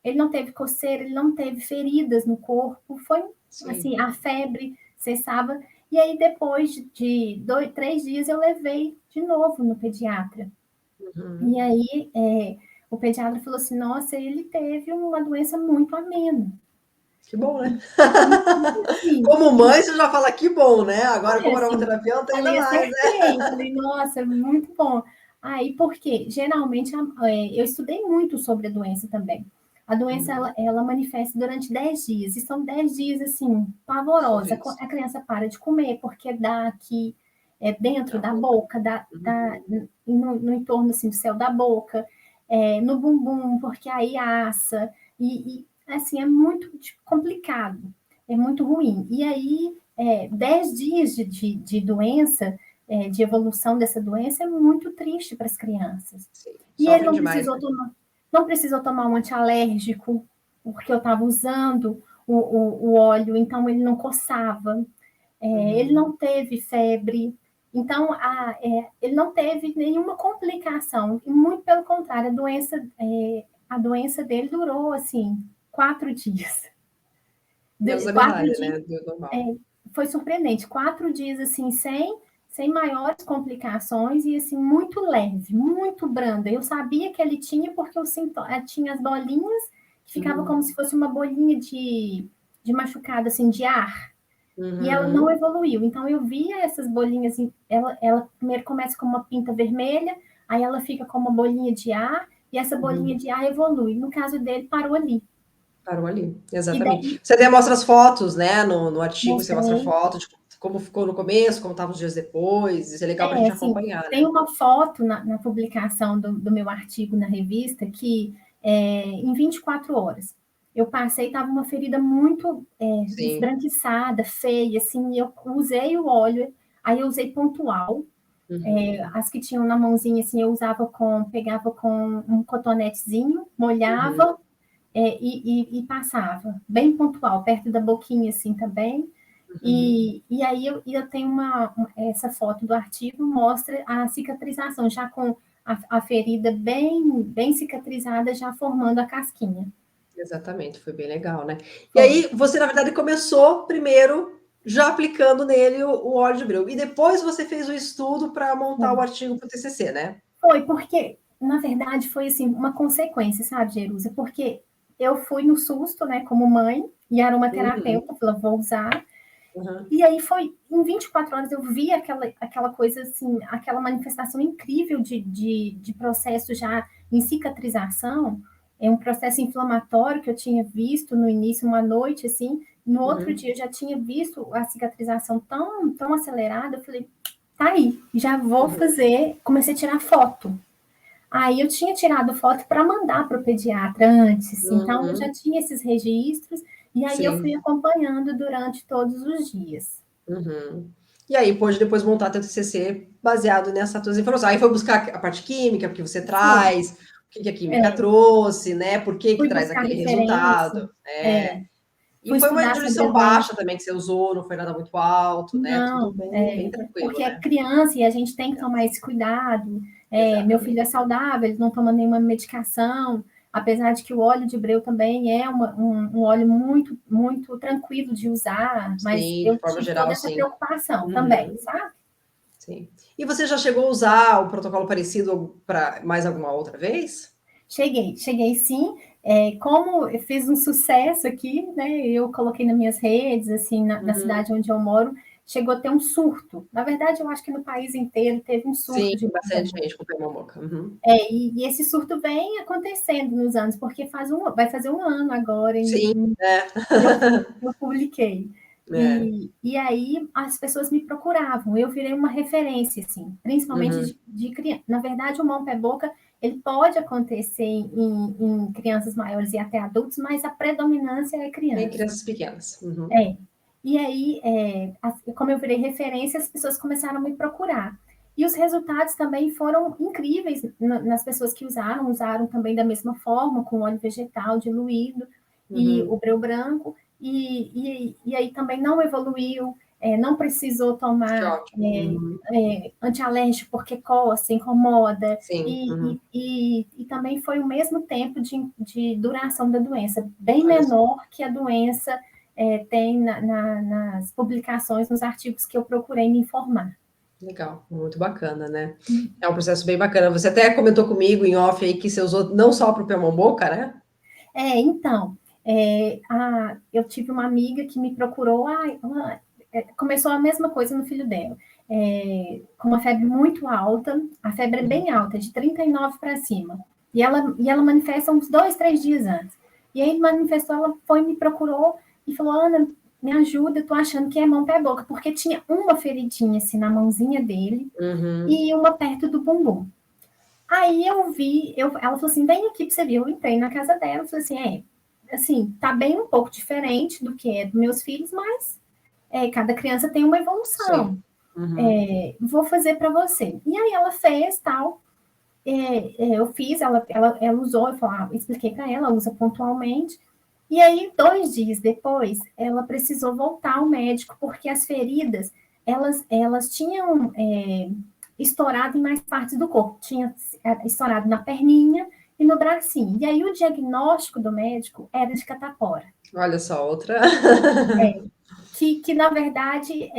Ele não teve coceira, ele não teve feridas no corpo, foi assim, a febre cessava. E aí, depois de 3 dias, eu levei de novo no pediatra. E aí, o pediatra falou assim: nossa, ele teve uma doença muito amena. Que bom, né? Sim, Como mãe, você já fala que bom, né? Agora, como assim, aromaterapeuta, ainda falei, mais, né? acertei. Falei, nossa, muito bom. Aí, por quê? Geralmente, eu estudei muito sobre a doença também. A doença, ela manifesta durante 10 dias, e são 10 dias, assim, pavorosa. A criança para de comer, porque dá aqui, dentro da boca, no entorno, assim, do céu da boca, no bumbum, porque aí assa, assim, é muito complicado, é muito ruim. E aí, 10 dias de doença, de evolução dessa doença, é muito triste para as crianças. Sim, E ele sofrem demais, né? não precisou tomar um antialérgico, porque eu estava usando o óleo, então ele não coçava, ele não teve febre, então ele não teve nenhuma complicação, e muito pelo contrário, a doença dele durou, assim, 4 dias. Deus da 4 migalha, dias né? Deus normal. foi surpreendente. 4 dias, assim, sem maiores complicações e, assim, muito leve, muito branda. Eu sabia que ele tinha porque tinha as bolinhas, que ficava como se fosse uma bolinha de machucado, assim, de ar. E ela não evoluiu. Então, eu via essas bolinhas, ela primeiro começa com uma pinta vermelha, aí ela fica com uma bolinha de ar, e essa bolinha de ar evolui. No caso dele, parou ali. Parou ali, E exatamente. daí, Você até mostra as fotos, né? No artigo você mostra mostrei. foto de como ficou no começo, como estavam os dias depois. Isso é legal para a gente Assim, acompanhar, tem né? uma foto na publicação do meu artigo na revista que em 24 horas eu passei, estava uma ferida muito Sim. esbranquiçada, feia, assim, eu usei o óleo, aí eu usei pontual, as que tinham na mãozinha, assim, pegava com um cotonetezinho, molhava, e passava, bem pontual, perto da boquinha, assim, também. E aí eu tenho essa foto do artigo, mostra a cicatrização, já com a ferida bem cicatrizada, já formando a casquinha. Exatamente, foi bem legal, né? E Foi. aí, você, na verdade, começou primeiro já aplicando nele o óleo de breu. E depois você fez o estudo para montar o artigo para o TCC, né? Foi, porque, na verdade, foi assim, uma consequência, sabe, Jerusa? Porque eu fui no susto, né, como mãe, e era uma terapeuta, falou, vou usar. E aí foi, em 24 horas, eu vi aquela coisa, assim, aquela manifestação incrível de processo já em cicatrização, é um processo inflamatório que eu tinha visto no início, uma noite, assim, no outro dia eu já tinha visto a cicatrização tão acelerada, eu falei, tá aí, já vou fazer, comecei a tirar foto. Aí eu tinha tirado foto para mandar para o pediatra antes, então eu já tinha esses registros, e aí eu fui acompanhando durante todos os dias. E aí pôde depois montar teu TCC baseado nessas tuas informações. Aí foi buscar a parte química, porque você traz, o que a química trouxe, né? Por que Fui traz buscar aquele referência, resultado. E fui foi uma estudar diluição sobre a doença. baixa também que você usou, não foi nada muito alto, né? Tudo Não, bem tranquilo, porque é né? criança e a gente tem que tomar esse cuidado. Meu filho é saudável, ele não toma nenhuma medicação, apesar de que o óleo de breu também é um óleo muito, muito tranquilo de usar, mas Sim, eu de forma tive geral, toda essa sim. preocupação também, sabe? Sim. E você já chegou a usar o protocolo parecido para mais alguma outra vez? Cheguei sim. Como eu fiz um sucesso aqui, né? Eu coloquei nas minhas redes, assim, na cidade onde eu moro, chegou a ter um surto. Na verdade, eu acho que no país inteiro teve um surto Sim, de bastante gente com pneumococa. e esse surto vem acontecendo nos anos, porque vai fazer um ano agora, Sim, eu publiquei. E aí as pessoas me procuravam, eu virei uma referência, assim, principalmente de criança. Na verdade, o mão pé boca ele pode acontecer em crianças maiores e até adultos, mas a predominância é criança. Em crianças pequenas. E aí, como eu virei referência, as pessoas começaram a me procurar. E os resultados também foram incríveis nas pessoas que usaram também da mesma forma, com óleo vegetal diluído e o breu branco, e aí também não evoluiu, não precisou tomar antialérgico porque coça, incomoda, e também foi o mesmo tempo de duração da doença, bem menor que a doença tem nas publicações, nos artigos que eu procurei me informar. Legal, muito bacana, né? É um processo bem bacana. Você até comentou comigo em off aí que você usou não só para o pneumoboca, né? Então, eu tive uma amiga que me procurou, começou a mesma coisa no filho dela, com uma febre muito alta, a febre é bem alta, de 39 para cima, e ela manifesta uns 2, 3 dias antes. E aí manifestou, ela foi, me procurou e falou, Ana, me ajuda, eu tô achando que é mão pé boca, porque tinha uma feridinha assim na mãozinha dele e uma perto do bumbum. Aí eu vi, ela falou assim, vem aqui pra você ver. Eu entrei na casa dela, eu falei assim, tá bem um pouco diferente do que é dos meus filhos, mas cada criança tem uma evolução. Vou fazer para você. E aí ela fez, tal. Eu fiz, ela usou, eu expliquei para ela, usa pontualmente. E aí, 2 dias depois, ela precisou voltar ao médico, porque as feridas, elas tinham estourado em mais partes do corpo. Tinha estourado na perninha e no bracinho. E aí, o diagnóstico do médico era de catapora. Olha só, outra. Que na verdade,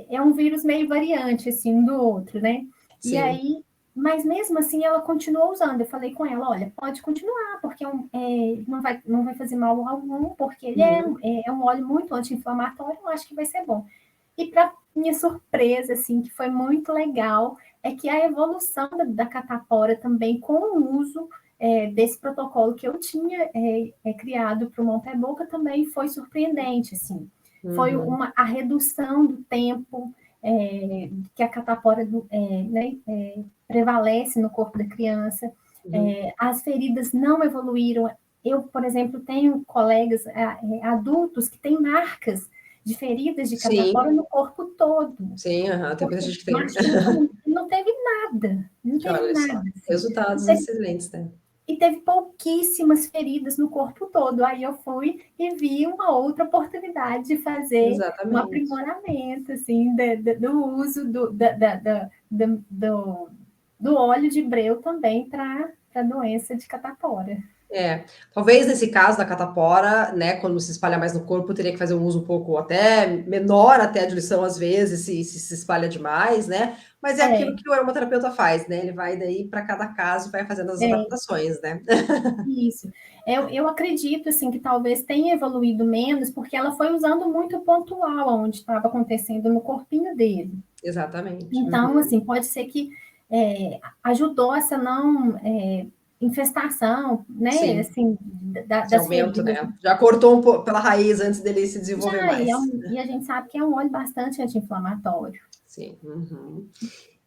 é um vírus meio variante, assim, um do outro, né? Sim. E aí, mas mesmo assim, ela continuou usando. Eu falei com ela, olha, pode continuar, porque não vai fazer mal algum, porque ele é um óleo muito anti-inflamatório, eu acho que vai ser bom. E para minha surpresa, assim, que foi muito legal, é que a evolução da catapora também com o uso desse protocolo que eu tinha criado para o mão pé boca também foi surpreendente, assim. Foi a redução do tempo que a catapora prevalece no corpo da criança. As feridas não evoluíram. Eu, por exemplo, tenho colegas adultos que têm marcas de feridas de catapora no corpo todo. Sim, tem muita gente que tem. Não teve nada. Não teve nada. Resultados excelentes, né? e teve pouquíssimas feridas no corpo todo. Aí eu fui e vi uma outra oportunidade de fazer um Exatamente. aprimoramento, assim, do uso do óleo de breu também para a doença de catapora. Talvez nesse caso da catapora, né, quando se espalha mais no corpo, teria que fazer um uso um pouco até menor, até a diluição às vezes, se espalha demais, né? Mas é aquilo que o aromaterapeuta faz, né? Ele vai daí para cada caso e vai fazendo as adaptações, né? Isso. Eu acredito assim que talvez tenha evoluído menos, porque ela foi usando muito pontual onde estava acontecendo no corpinho dele. Exatamente. Então, assim, pode ser que ajudou essa não infestação, né? Sim. Assim, Esse das aumento, feridas. né? Já cortou um pouco pela raiz antes dele se desenvolver mais. E a gente sabe que é um óleo bastante anti-inflamatório. Sim.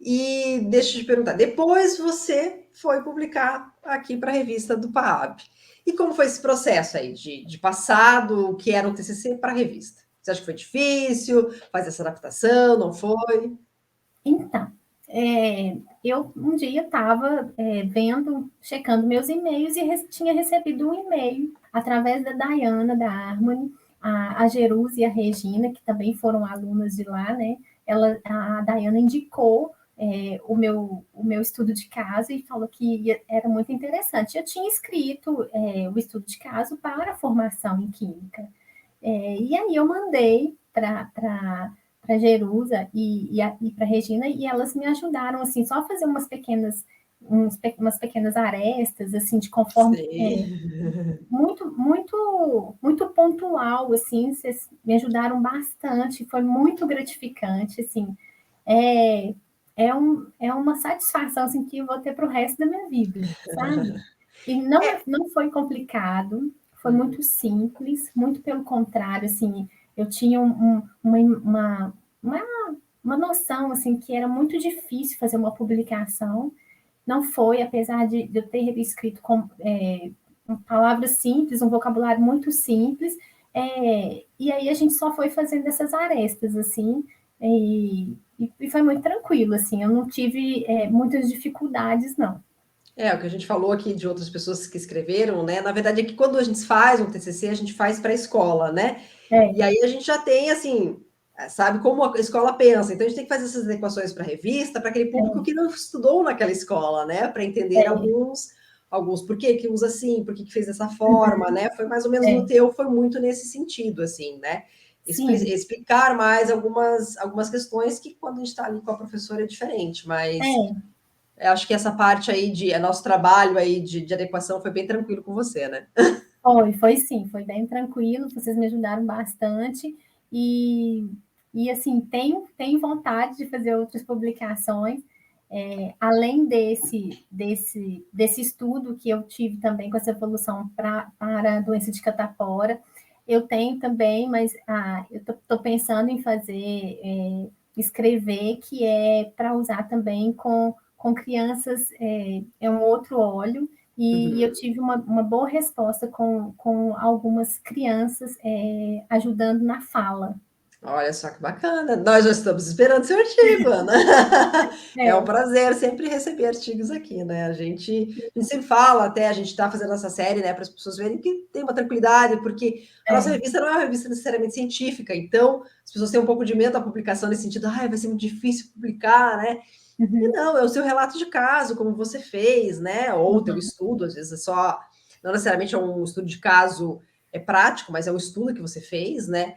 E deixa eu te perguntar, depois você foi publicar aqui para a revista do PAAB. E como foi esse processo aí de passar do que era um TCC para a revista? Você acha que foi difícil fazer essa adaptação? Não foi? Então, eu um dia estava checando meus e-mails e tinha recebido um e-mail através da Dayana, da Harmony, a Jerusa e a Regina, que também foram alunas de lá, né? A Dayana indicou o meu estudo de caso e falou que era muito interessante. Eu tinha escrito o estudo de caso para a formação em Química. E aí eu mandei para Jerusa e para Regina, e elas me ajudaram, assim, só a fazer umas pequenas arestas, assim, de conforme muito pontual, assim, vocês me ajudaram bastante, foi muito gratificante, assim, é uma satisfação, assim, que eu vou ter para o resto da minha vida, sabe? E não foi complicado, foi muito simples, muito pelo contrário, assim, eu tinha uma noção, assim, que era muito difícil fazer uma publicação, não foi, apesar de eu ter escrito com palavras simples, um vocabulário muito simples, e aí a gente só foi fazendo essas arestas, assim, e foi muito tranquilo, assim, eu não tive muitas dificuldades, não. O que a gente falou aqui de outras pessoas que escreveram, né? Na verdade é que quando a gente faz um TCC, a gente faz para a escola, né? E aí a gente já tem, assim, sabe como a escola pensa. Então a gente tem que fazer essas adequações para a revista, para aquele público que não estudou naquela escola, né? Para entender alguns por que usa assim, por que fez dessa forma, né? Foi mais ou menos no teu, foi muito nesse sentido, assim, né? Explicar mais algumas questões que quando a gente está ali com a professora é diferente, mas eu acho que essa parte aí nosso trabalho aí de adequação foi bem tranquilo com você, né? Foi sim, foi bem tranquilo, vocês me ajudaram bastante e assim, tenho vontade de fazer outras publicações, além desse estudo que eu tive também com essa evolução para a doença de catapora, eu tenho também, mas eu estou pensando em fazer, escrever, que é para usar também com crianças, é um outro óleo, e eu tive uma boa resposta com algumas crianças ajudando na fala. Olha só que bacana. Nós já estamos esperando seu artigo, Ana. É um prazer sempre receber artigos aqui, né? A gente sempre fala, até a gente está fazendo essa série, né, para as pessoas verem que tem uma tranquilidade, porque a nossa revista não é uma revista necessariamente científica, então as pessoas têm um pouco de medo da publicação nesse sentido, vai ser muito difícil publicar, né? E não, é o seu relato de caso, como você fez, né? Ou o teu estudo, às vezes é só, não necessariamente é um estudo de caso prático, mas é um estudo que você fez, né?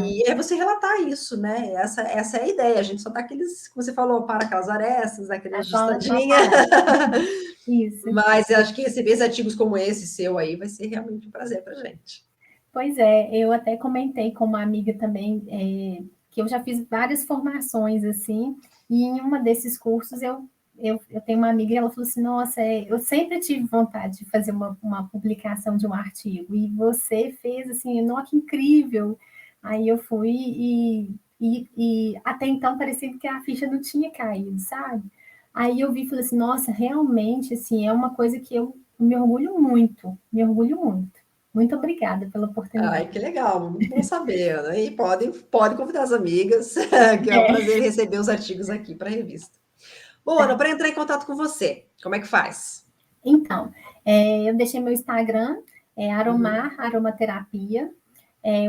E é você relatar isso, né? Essa é a ideia. A gente só dá aqueles, como você falou, para aquelas arestas, aquele ajustadinha. Isso. Mas eu acho que receber artigos como esse seu aí vai ser realmente um prazer para a gente. Pois é, eu até comentei com uma amiga também, que eu já fiz várias formações assim, e em uma desses cursos eu tenho uma amiga e ela falou assim, nossa, eu sempre tive vontade de fazer uma publicação de um artigo, e você fez assim, nossa, que incrível! Aí eu fui e até então parecia que a ficha não tinha caído, sabe? Aí eu vi e falei assim, nossa, realmente, assim, é uma coisa que eu me orgulho muito, me orgulho muito. Muito obrigada pela oportunidade. Ai, que legal, muito bom saber, né? E pode convidar as amigas, que é um prazer receber os artigos aqui para a revista. Bom, Ana, para entrar em contato com você, como é que faz? Então, eu deixei meu Instagram, Aromar Aromaterapia.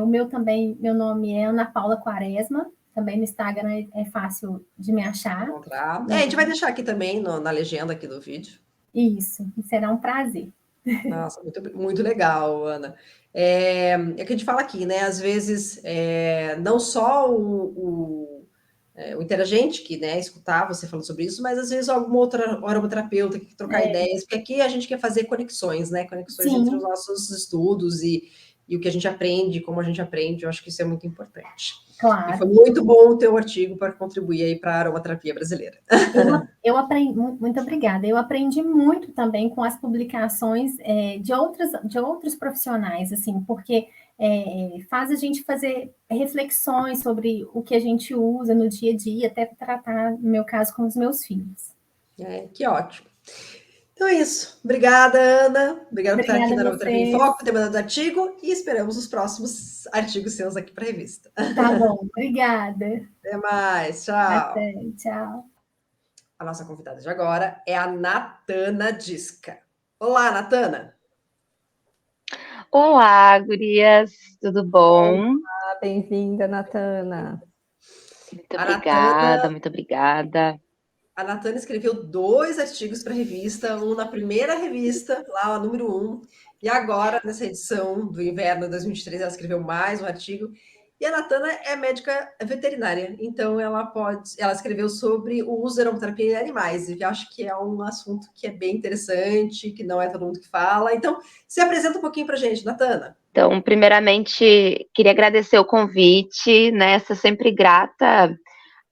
O meu também, meu nome é Ana Paula Quaresma. Também no Instagram é fácil de me achar. Encontrar. A gente vai deixar aqui também na legenda aqui do vídeo. Isso, será um prazer. Nossa, muito legal, Ana. É que a gente fala aqui, né? Às vezes, não só o interagente que, né, escutar você falando sobre isso, mas às vezes alguma outra aromaterapeuta que quer trocar ideias, porque aqui a gente quer fazer conexões, né? Conexões entre os nossos estudos e o que a gente aprende, como a gente aprende, eu acho que isso é muito importante. Claro. E foi muito bom o teu artigo para contribuir aí para a aromaterapia brasileira. Eu aprendi, muito obrigada. Eu aprendi muito também com as publicações de outros profissionais, assim, porque faz a gente fazer reflexões sobre o que a gente usa no dia a dia, até tratar, no meu caso, com os meus filhos. Que ótimo. Então é isso. Obrigada, Ana. Obrigada por estar aqui na Aromaterapia em Foco, ter mandado artigo, e esperamos os próximos artigos seus aqui para a revista. Tá bom, obrigada. Até mais, tchau. Até, tchau. A nossa convidada de agora é a Natana Disca. Olá, Natana. Olá, gurias, tudo bom? Olá, bem-vinda, Natana. Muito obrigada. A Natana escreveu 2 artigos para a revista, um na primeira revista, lá, a número 1, e agora, nessa edição do inverno de 2023, ela escreveu mais um artigo. E a Natana é médica veterinária, então ela escreveu sobre o uso da aromaterapia em animais, e eu acho que é um assunto que é bem interessante, que não é todo mundo que fala. Então, se apresenta um pouquinho para a gente, Natana. Então, primeiramente, queria agradecer o convite, né? Sou sempre grata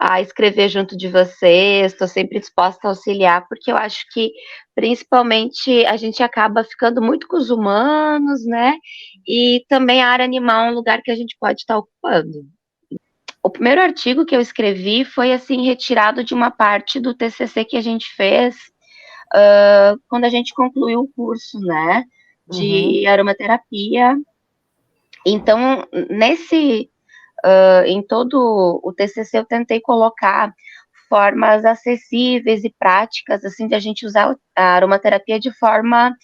a escrever junto de vocês, estou sempre disposta a auxiliar, porque eu acho que, principalmente, a gente acaba ficando muito com os humanos, né? E também a área animal é um lugar que a gente pode estar ocupando. O primeiro artigo que eu escrevi foi, assim, retirado de uma parte do TCC que a gente fez quando a gente concluiu o curso, né? De aromaterapia. Então, em todo o TCC eu tentei colocar formas acessíveis e práticas, assim, de a gente usar a aromaterapia de forma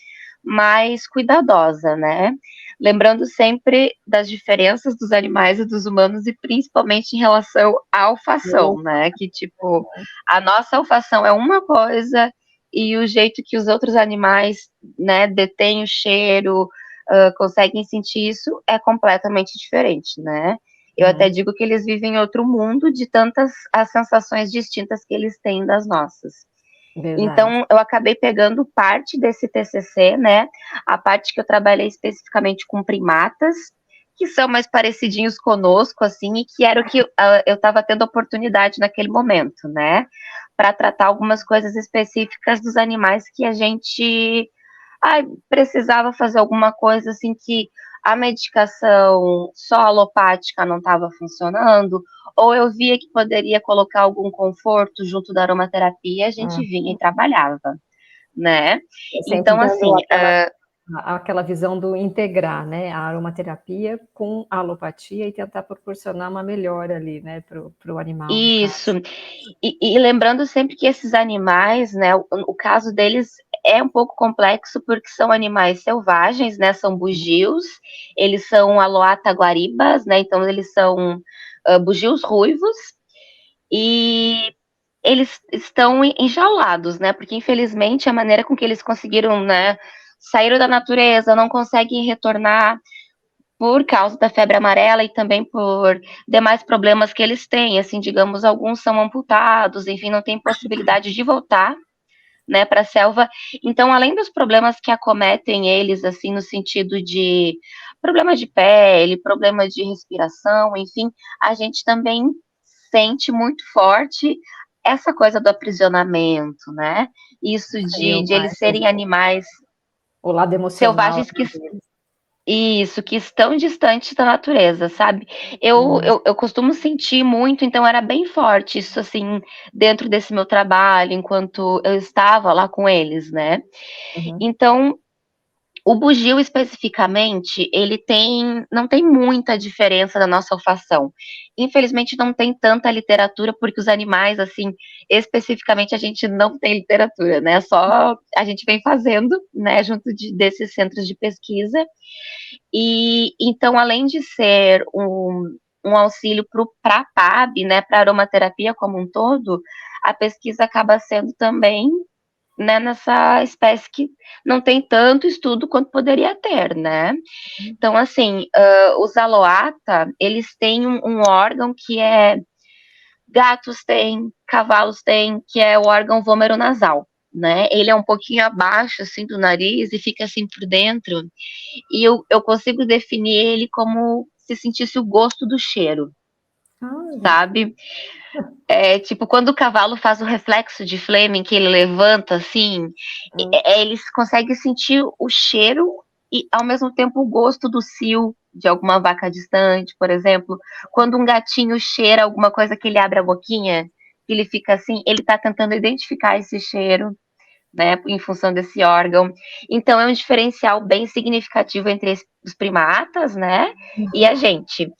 mais cuidadosa, né? Lembrando sempre das diferenças dos animais e dos humanos e principalmente em relação à olfação, né? Que, tipo, a nossa olfação é uma coisa e o jeito que os outros animais, né, detêm o cheiro, conseguem sentir isso é completamente diferente, né? Eu até digo que eles vivem em outro mundo de tantas as sensações distintas que eles têm das nossas. Verdade. Então, eu acabei pegando parte desse TCC, né? A parte que eu trabalhei especificamente com primatas, que são mais parecidinhos conosco, assim, e que era o que eu estava tendo oportunidade naquele momento, né? Para tratar algumas coisas específicas dos animais que a gente precisava fazer alguma coisa, assim, que a medicação só alopática não estava funcionando, ou eu via que poderia colocar algum conforto junto da aromaterapia, a gente vinha e trabalhava, né? Então, assim... Aquela visão do integrar, né, a aromaterapia com a alopatia e tentar proporcionar uma melhora ali, né, para o animal. Isso, e lembrando sempre que esses animais, né, o caso deles é um pouco complexo porque são animais selvagens, né, são bugios, eles são aloataguaribas, né, então eles são bugios ruivos, e eles estão enjaulados, né, porque infelizmente a maneira com que eles conseguiram, né, saíram da natureza, não conseguem retornar por causa da febre amarela e também por demais problemas que eles têm, assim, digamos, alguns são amputados, enfim, não tem possibilidade de voltar, né, para a selva. Então, além dos problemas que acometem eles, assim, no sentido de problema de pele, problema de respiração, enfim, a gente também sente muito forte essa coisa do aprisionamento, né? Isso de eles serem animais o lado emocional selvagens que estão distantes da natureza, sabe? Eu costumo sentir muito, então era bem forte isso, assim, dentro desse meu trabalho, enquanto eu estava lá com eles, né? Então, O bugio, especificamente, não tem muita diferença da nossa olfação. Infelizmente, não tem tanta literatura, porque os animais, assim, especificamente, a gente não tem literatura, né? Só a gente vem fazendo, né, junto desses centros de pesquisa. E, então, além de ser um auxílio para a PAB, né, para a aromaterapia como um todo, a pesquisa acaba sendo também, né, nessa espécie que não tem tanto estudo quanto poderia ter, né? Então, assim, os aloata, eles têm um órgão que gatos têm, cavalos têm, que é o órgão vômero-nasal, né? Ele é um pouquinho abaixo, assim, do nariz e fica assim por dentro, e eu consigo definir ele como se sentisse o gosto do cheiro, Ah, sabe? É tipo, quando o cavalo faz o reflexo de Fleming, que ele levanta assim, eles conseguem sentir o cheiro e ao mesmo tempo o gosto do cio de alguma vaca distante, por exemplo. Quando um gatinho cheira alguma coisa que ele abre a boquinha, que ele fica assim, ele tá tentando identificar esse cheiro, né, em função desse órgão. Então, é um diferencial bem significativo entre os primatas, né, e a gente.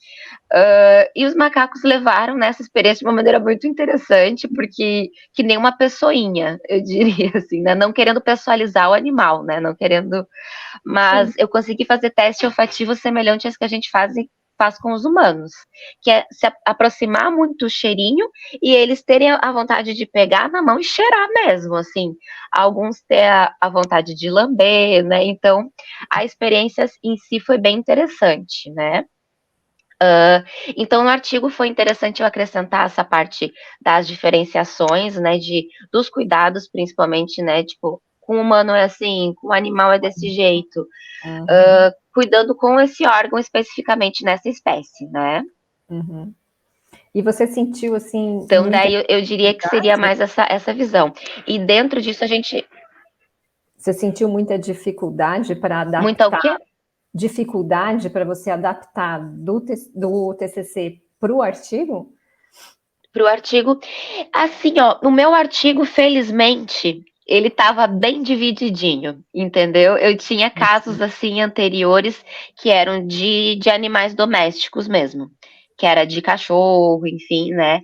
E os macacos levaram nessa experiência de uma maneira muito interessante, porque que nem uma pessoinha, eu diria assim, né, não querendo pessoalizar o animal, né, não querendo, mas eu consegui fazer teste olfativo semelhante às que a gente faz com os humanos, que é se aproximar muito do cheirinho e eles terem a vontade de pegar na mão e cheirar mesmo, assim. Alguns ter a vontade de lamber, né? Então, a experiência em si foi bem interessante, né? Então, no artigo foi interessante eu acrescentar essa parte das diferenciações, né, dos cuidados, principalmente, né, tipo, com o humano é assim, com o animal é desse jeito, cuidando com esse órgão especificamente nessa espécie, né? Uhum. E você sentiu, assim, Então, muita daí eu diria que seria mais essa visão. E dentro disso a gente... Você sentiu muita dificuldade para Muita o adaptar? quê? Dificuldade para você adaptar do TCC para o artigo? Para o artigo, assim, ó, no meu artigo, felizmente, ele estava bem divididinho, entendeu? Eu tinha casos, assim, anteriores que eram de animais domésticos mesmo, que era de cachorro, enfim, né?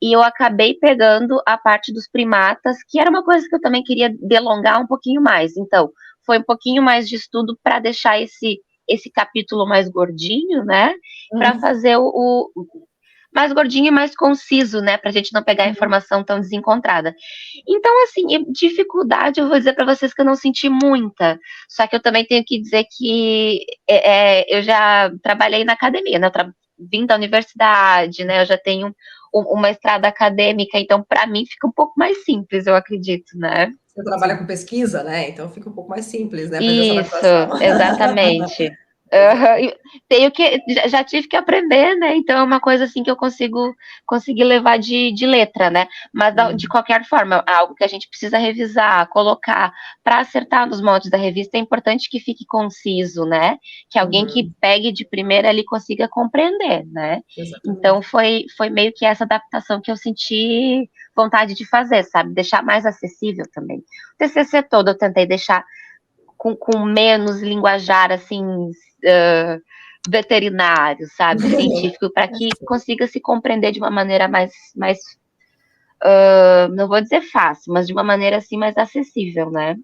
E eu acabei pegando a parte dos primatas, que era uma coisa que eu também queria delongar um pouquinho mais. Então, foi um pouquinho mais de estudo para deixar esse capítulo mais gordinho, né? Para fazer o mais gordinho e mais conciso, né? Pra gente não pegar a informação tão desencontrada. Então, assim, dificuldade, eu vou dizer para vocês que eu não senti muita. Só que eu também tenho que dizer que eu já trabalhei na academia, né? Vim da universidade, né? Eu já tenho uma estrada acadêmica, então para mim fica um pouco mais simples, eu acredito, né? Você trabalha com pesquisa, né? Então fica um pouco mais simples, né? Fazer essa Isso, adaptação. exatamente. Tenho que, já tive que aprender, né? Então é uma coisa assim que eu consegui levar de letra, né? Mas de qualquer forma, é algo que a gente precisa revisar, colocar para acertar nos moldes da revista. É importante que fique conciso, né? Que alguém que pegue de primeira ali consiga compreender, né? Exatamente. Então foi meio que essa adaptação que eu senti vontade de fazer, sabe? Deixar mais acessível também. O TCC todo eu tentei deixar com menos linguajar, assim, veterinário, sabe, científico, para que consiga se compreender de uma maneira mais não vou dizer fácil, mas de uma maneira, assim, mais acessível, né?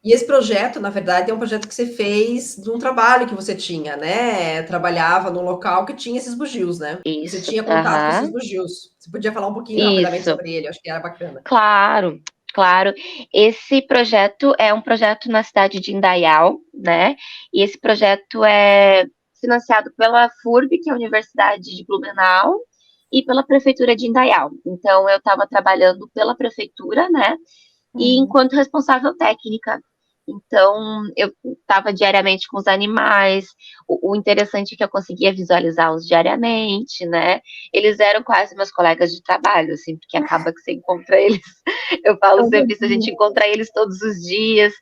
E esse projeto, na verdade, é um projeto que você fez de um trabalho que você tinha, né? Trabalhava num local que tinha esses bugios, né? Isso. Você tinha contato com esses bugios. Você podia falar um pouquinho rapidamente Isso. sobre ele, acho que era bacana. Claro. Esse projeto é um projeto na cidade de Indaial, né? E esse projeto é financiado pela FURB, que é a Universidade de Blumenau, e pela Prefeitura de Indaial. Então, eu estava trabalhando pela Prefeitura, né? E enquanto responsável técnica. Então, eu estava diariamente com os animais. O interessante é que eu conseguia visualizá-los diariamente, né? Eles eram quase meus colegas de trabalho, assim, porque acaba que você encontra eles. Eu falo sempre isso, a gente encontra eles todos os dias.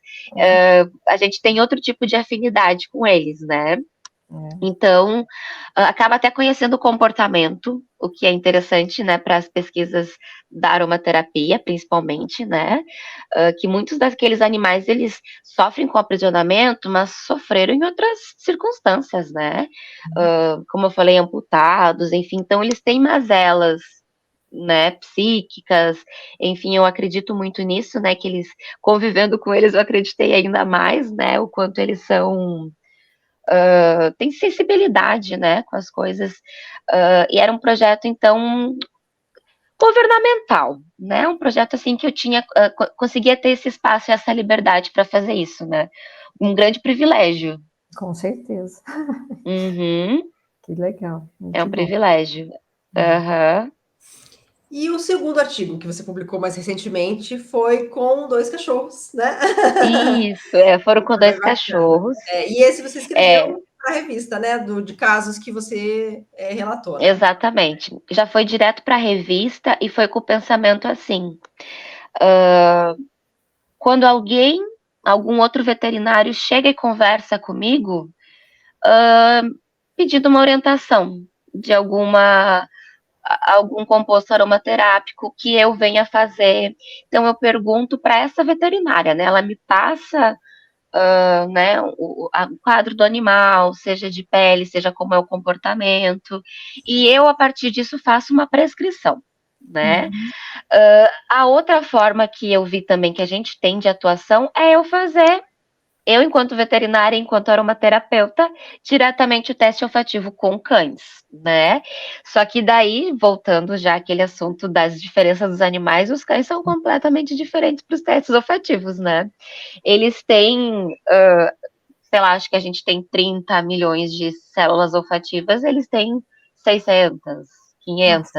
A gente tem outro tipo de afinidade com eles, né? Então, acaba até conhecendo o comportamento, o que é interessante, né, para as pesquisas da aromaterapia, principalmente, né, que muitos daqueles animais, eles sofrem com aprisionamento, mas sofreram em outras circunstâncias, né, como eu falei, amputados, enfim, então eles têm mazelas, né, psíquicas, enfim, eu acredito muito nisso, né, que eles, convivendo com eles, eu acreditei ainda mais, né, o quanto eles são tem sensibilidade, né, com as coisas, e era um projeto, então, governamental, né, um projeto, assim, que eu tinha, conseguia ter esse espaço e essa liberdade para fazer isso, né, um grande privilégio. Com certeza. Uhum. Que legal. É um Muito bom. privilégio. Uhum. E o segundo artigo que você publicou mais recentemente foi com 2 cachorros, né? Isso, foram com 2 cachorros. E esse você escreveu para a revista, né? De casos que você relatou, né? Exatamente. Já foi direto para a revista e foi com o pensamento assim: quando algum outro veterinário chega e conversa comigo, pedindo uma orientação de algum composto aromaterápico que eu venha fazer. Então eu pergunto para essa veterinária, né? Ela me passa né, o quadro do animal, seja de pele, seja como é o comportamento, e eu, a partir disso, faço uma prescrição, né? A outra forma que eu vi também que a gente tem de atuação é eu, enquanto veterinária, enquanto aromaterapeuta, diretamente o teste olfativo com cães, né? Só que daí, voltando já àquele assunto das diferenças dos animais, os cães são completamente diferentes para os testes olfativos, né? Eles têm, sei lá, acho que a gente tem 30 milhões de células olfativas, eles têm 600, 500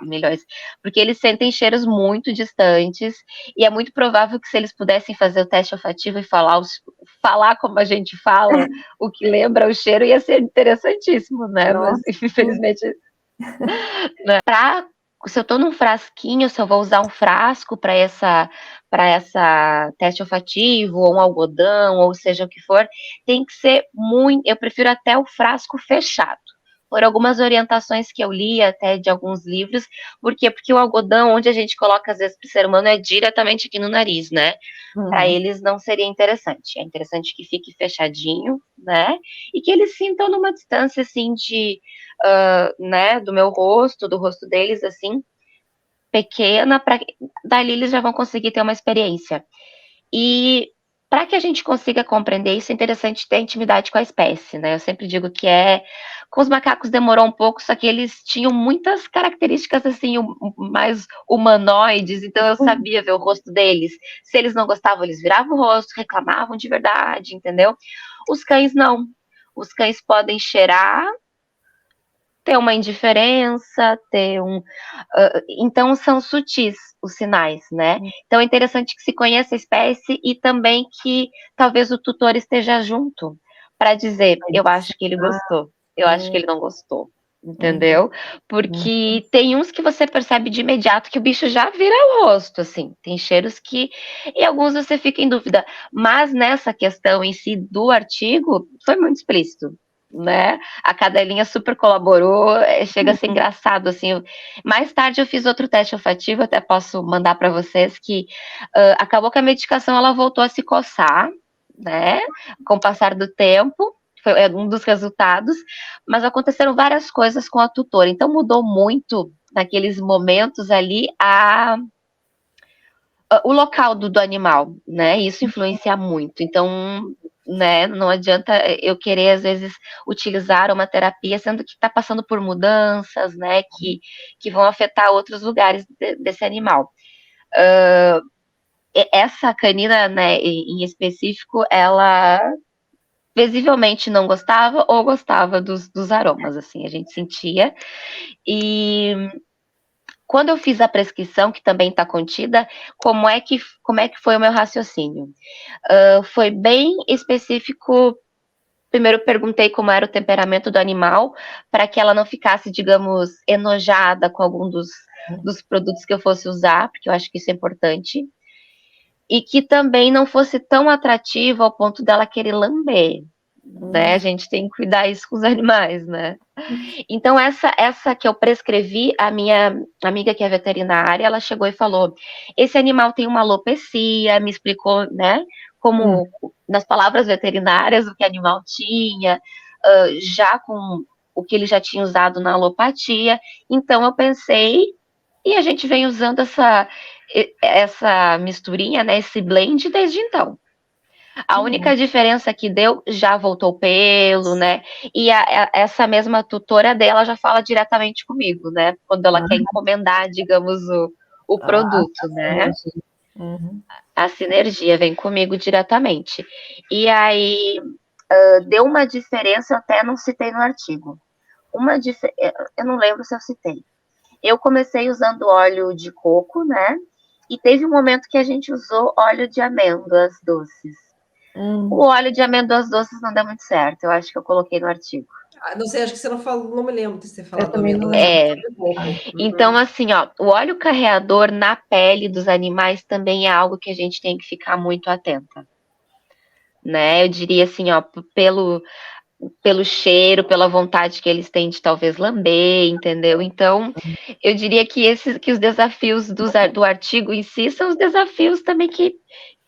milhões, porque eles sentem cheiros muito distantes, e é muito provável que se eles pudessem fazer o teste olfativo e falar como a gente fala, o que lembra o cheiro, ia ser interessantíssimo, né? Nossa. Mas, infelizmente, né? Se eu estou num frasquinho, se eu vou usar um frasco para essa teste olfativo, ou um algodão, ou seja o que for, tem que ser muito. Eu prefiro até o frasco fechado. Por algumas orientações que eu li, até de alguns livros. Por quê? Porque o algodão, onde a gente coloca, às vezes, para o ser humano, é diretamente aqui no nariz, né? Para eles não seria interessante. É interessante que fique fechadinho, né? E que eles sintam numa distância, assim, né, do meu rosto, do rosto deles, assim, pequena, dali eles já vão conseguir ter uma experiência. E para que a gente consiga compreender isso, é interessante ter intimidade com a espécie, né? Eu sempre digo que com os macacos demorou um pouco, só que eles tinham muitas características, assim, mais humanoides, então eu sabia ver o rosto deles. Se eles não gostavam, eles viravam o rosto, reclamavam de verdade, entendeu? Os cães não. Os cães podem cheirar, ter uma indiferença, então são sutis os sinais, né? Então é interessante que se conheça a espécie e também que talvez o tutor esteja junto para dizer, eu acho que ele gostou, eu acho que ele não gostou, entendeu? Porque tem uns que você percebe de imediato que o bicho já vira o rosto, assim, tem cheiros e alguns você fica em dúvida, mas nessa questão em si do artigo, foi muito explícito, né? A cadelinha super colaborou, chega a ser engraçado, assim. Mais tarde eu fiz outro teste olfativo, até posso mandar para vocês, que acabou que a medicação ela voltou a se coçar, né? Com o passar do tempo, foi um dos resultados, mas aconteceram várias coisas com a tutora, então mudou muito naqueles momentos ali o local do animal, né? Isso influencia muito. Então, né, não adianta eu querer, às vezes, utilizar uma terapia, sendo que está passando por mudanças, né, que vão afetar outros lugares desse animal. Essa canina, né, em específico, ela visivelmente não gostava ou gostava dos aromas, assim, a gente sentia. E quando eu fiz a prescrição, que também está contida, como é que foi o meu raciocínio? Foi bem específico. Primeiro eu perguntei como era o temperamento do animal, para que ela não ficasse, digamos, enojada com algum dos produtos que eu fosse usar, porque eu acho que isso é importante. E que também não fosse tão atrativo ao ponto dela querer lamber, né? A gente tem que cuidar isso com os animais, né? Então, essa que eu prescrevi, a minha amiga que é veterinária, ela chegou e falou: esse animal tem uma alopecia, me explicou, né? Como, nas palavras veterinárias, o que o animal tinha, já com o que ele já tinha usado na alopatia. Então, eu pensei, e a gente vem usando essa misturinha, né? Esse blend desde então. A única diferença que deu, já voltou o pelo, né? E essa mesma tutora dela já fala diretamente comigo, né? Quando ela quer encomendar, digamos, o produto, né? Uhum. A sinergia vem comigo diretamente. E aí, deu uma diferença, eu até não citei no artigo. Eu não lembro se eu citei. Eu comecei usando óleo de coco, né? E teve um momento que a gente usou óleo de amêndoas doces. O óleo de amêndoas doces não deu muito certo. Eu acho que eu coloquei no artigo. Não sei, acho que você não falou, não me lembro de você falar do também não amêndoa. Então, assim, ó, o óleo carreador na pele dos animais também é algo que a gente tem que ficar muito atenta, né? Eu diria assim, ó, pelo cheiro, pela vontade que eles têm de talvez lamber, entendeu? Então, eu diria que os desafios do artigo em si são os desafios também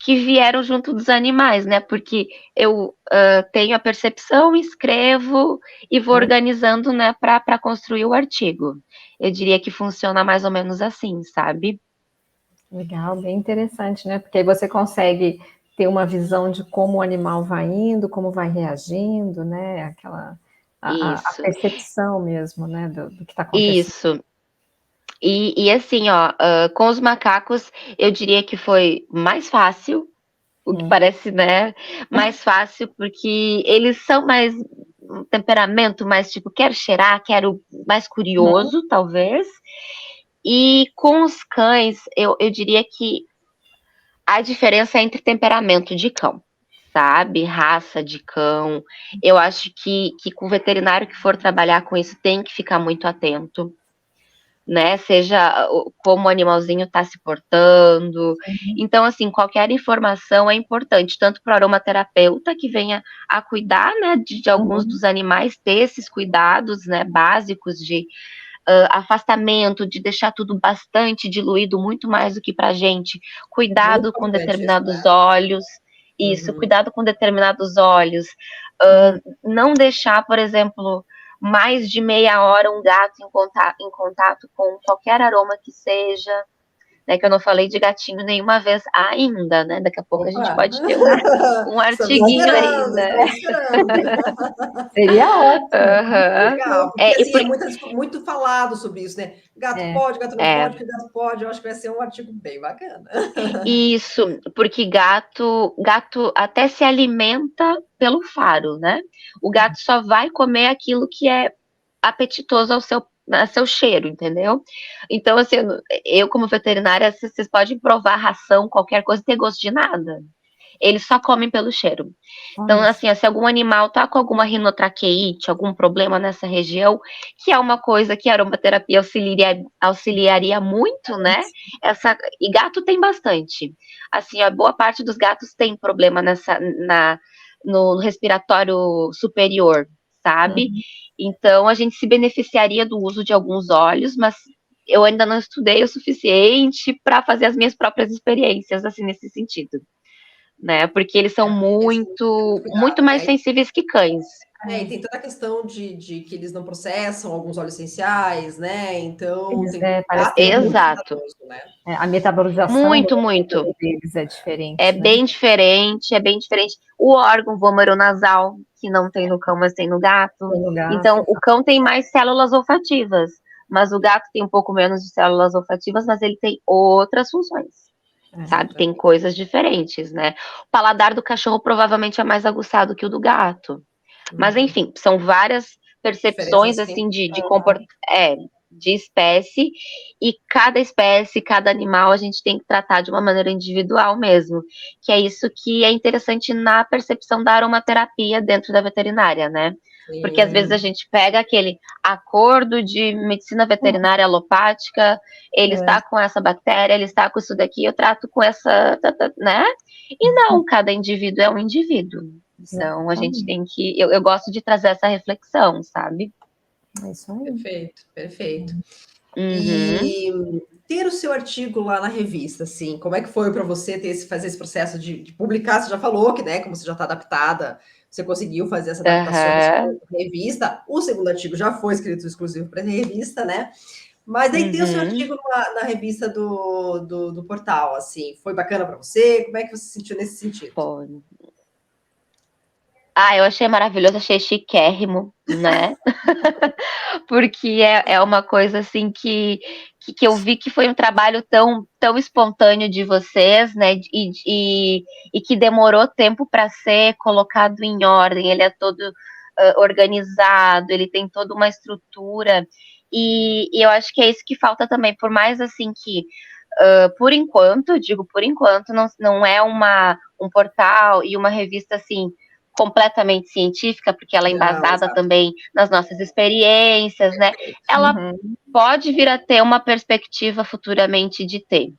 que vieram junto dos animais, né? Porque eu tenho a percepção, escrevo e vou organizando, né, para construir o artigo. Eu diria que funciona mais ou menos assim, sabe? Legal, bem interessante, né? Porque aí você consegue ter uma visão de como o animal vai indo, como vai reagindo, né? A percepção mesmo, né? Do que está acontecendo. Isso. E assim, ó, com os macacos, eu diria que foi mais fácil, o que parece, né? Mais fácil, porque eles são mais um temperamento mais tipo, quero cheirar, quero mais curioso, talvez. E com os cães, eu diria que a diferença é entre temperamento de cão, sabe? Raça de cão. Eu acho que com o veterinário que for trabalhar com isso tem que ficar muito atento, né? Seja como o animalzinho está se portando. Então, assim, qualquer informação é importante, tanto para o aromaterapeuta que venha a cuidar, né, de alguns dos animais, ter esses cuidados, né, básicos de afastamento, de deixar tudo bastante diluído, muito mais do que para a gente. Cuidado com determinados óleos. Isso, cuidado com determinados óleos. Não deixar, por exemplo, mais de meia hora um gato em contato com qualquer aroma que seja, né, que eu não falei de gatinho nenhuma vez ainda, né? Daqui a pouco a gente pode ter um artiguinho aí, né? Seria ótimo. Legal, porque assim, é muito falado sobre isso, né? Gato pode, gato não pode, que gato pode. Eu acho que vai ser um artigo bem bacana. Isso, porque gato até se alimenta pelo faro, né? O gato só vai comer aquilo que é apetitoso ao seu cheiro, entendeu? Então, assim, eu como veterinária, vocês podem provar ração, qualquer coisa, ter gosto de nada. Eles só comem pelo cheiro. Então, assim, se algum animal tá com alguma rinotraqueite, algum problema nessa região, que é uma coisa que a aromaterapia auxiliaria muito, né? E gato tem bastante. Assim, a boa parte dos gatos tem problema no respiratório superior, sabe? Então, a gente se beneficiaria do uso de alguns óleos, mas eu ainda não estudei o suficiente para fazer as minhas próprias experiências, assim, nesse sentido, né? Porque eles são muito mais sensíveis que cães. E tem toda a questão de que eles não processam alguns óleos essenciais, né? Então, exato. Né? A metabolização muito deles é diferente. É bem diferente, é bem diferente. O órgão vomeronasal, que não tem no cão, mas tem no gato. Então, o cão tem mais células olfativas, mas o gato tem um pouco menos de células olfativas, mas ele tem outras funções. Sabe? Tem coisas diferentes, né? O paladar do cachorro provavelmente é mais aguçado que o do gato. Mas, enfim, são várias percepções, assim, de espécie, e cada espécie, cada animal, a gente tem que tratar de uma maneira individual mesmo, que é isso que é interessante na percepção da aromaterapia dentro da veterinária, né? Porque às vezes a gente pega aquele acordo de medicina veterinária alopática, ele está com essa bactéria, ele está com isso daqui, eu trato com essa, né? E não, cada indivíduo é um indivíduo, Então, a gente tem que... Eu gosto de trazer essa reflexão, sabe? É isso aí. Perfeito, perfeito. Uhum. E ter o seu artigo lá na revista, assim, como é que foi para você fazer esse processo de publicar? Você já falou que, né, como você já está adaptada, você conseguiu fazer essa adaptação para revista. O segundo artigo já foi escrito exclusivo para a revista, né? Mas daí ter o seu artigo na revista do portal, assim, foi bacana para você? Como é que você se sentiu nesse sentido? Foi. Eu achei maravilhoso, achei chiquérrimo, né? Porque é uma coisa assim que eu vi que foi um trabalho tão espontâneo de vocês, né? E que demorou tempo para ser colocado em ordem. Ele é todo organizado, ele tem toda uma estrutura. E eu acho que é isso que falta também, por mais assim que por enquanto, não é um portal e uma revista assim completamente científica, porque ela é embasada também nas nossas experiências, né? Ela pode vir a ter uma perspectiva futuramente de ter.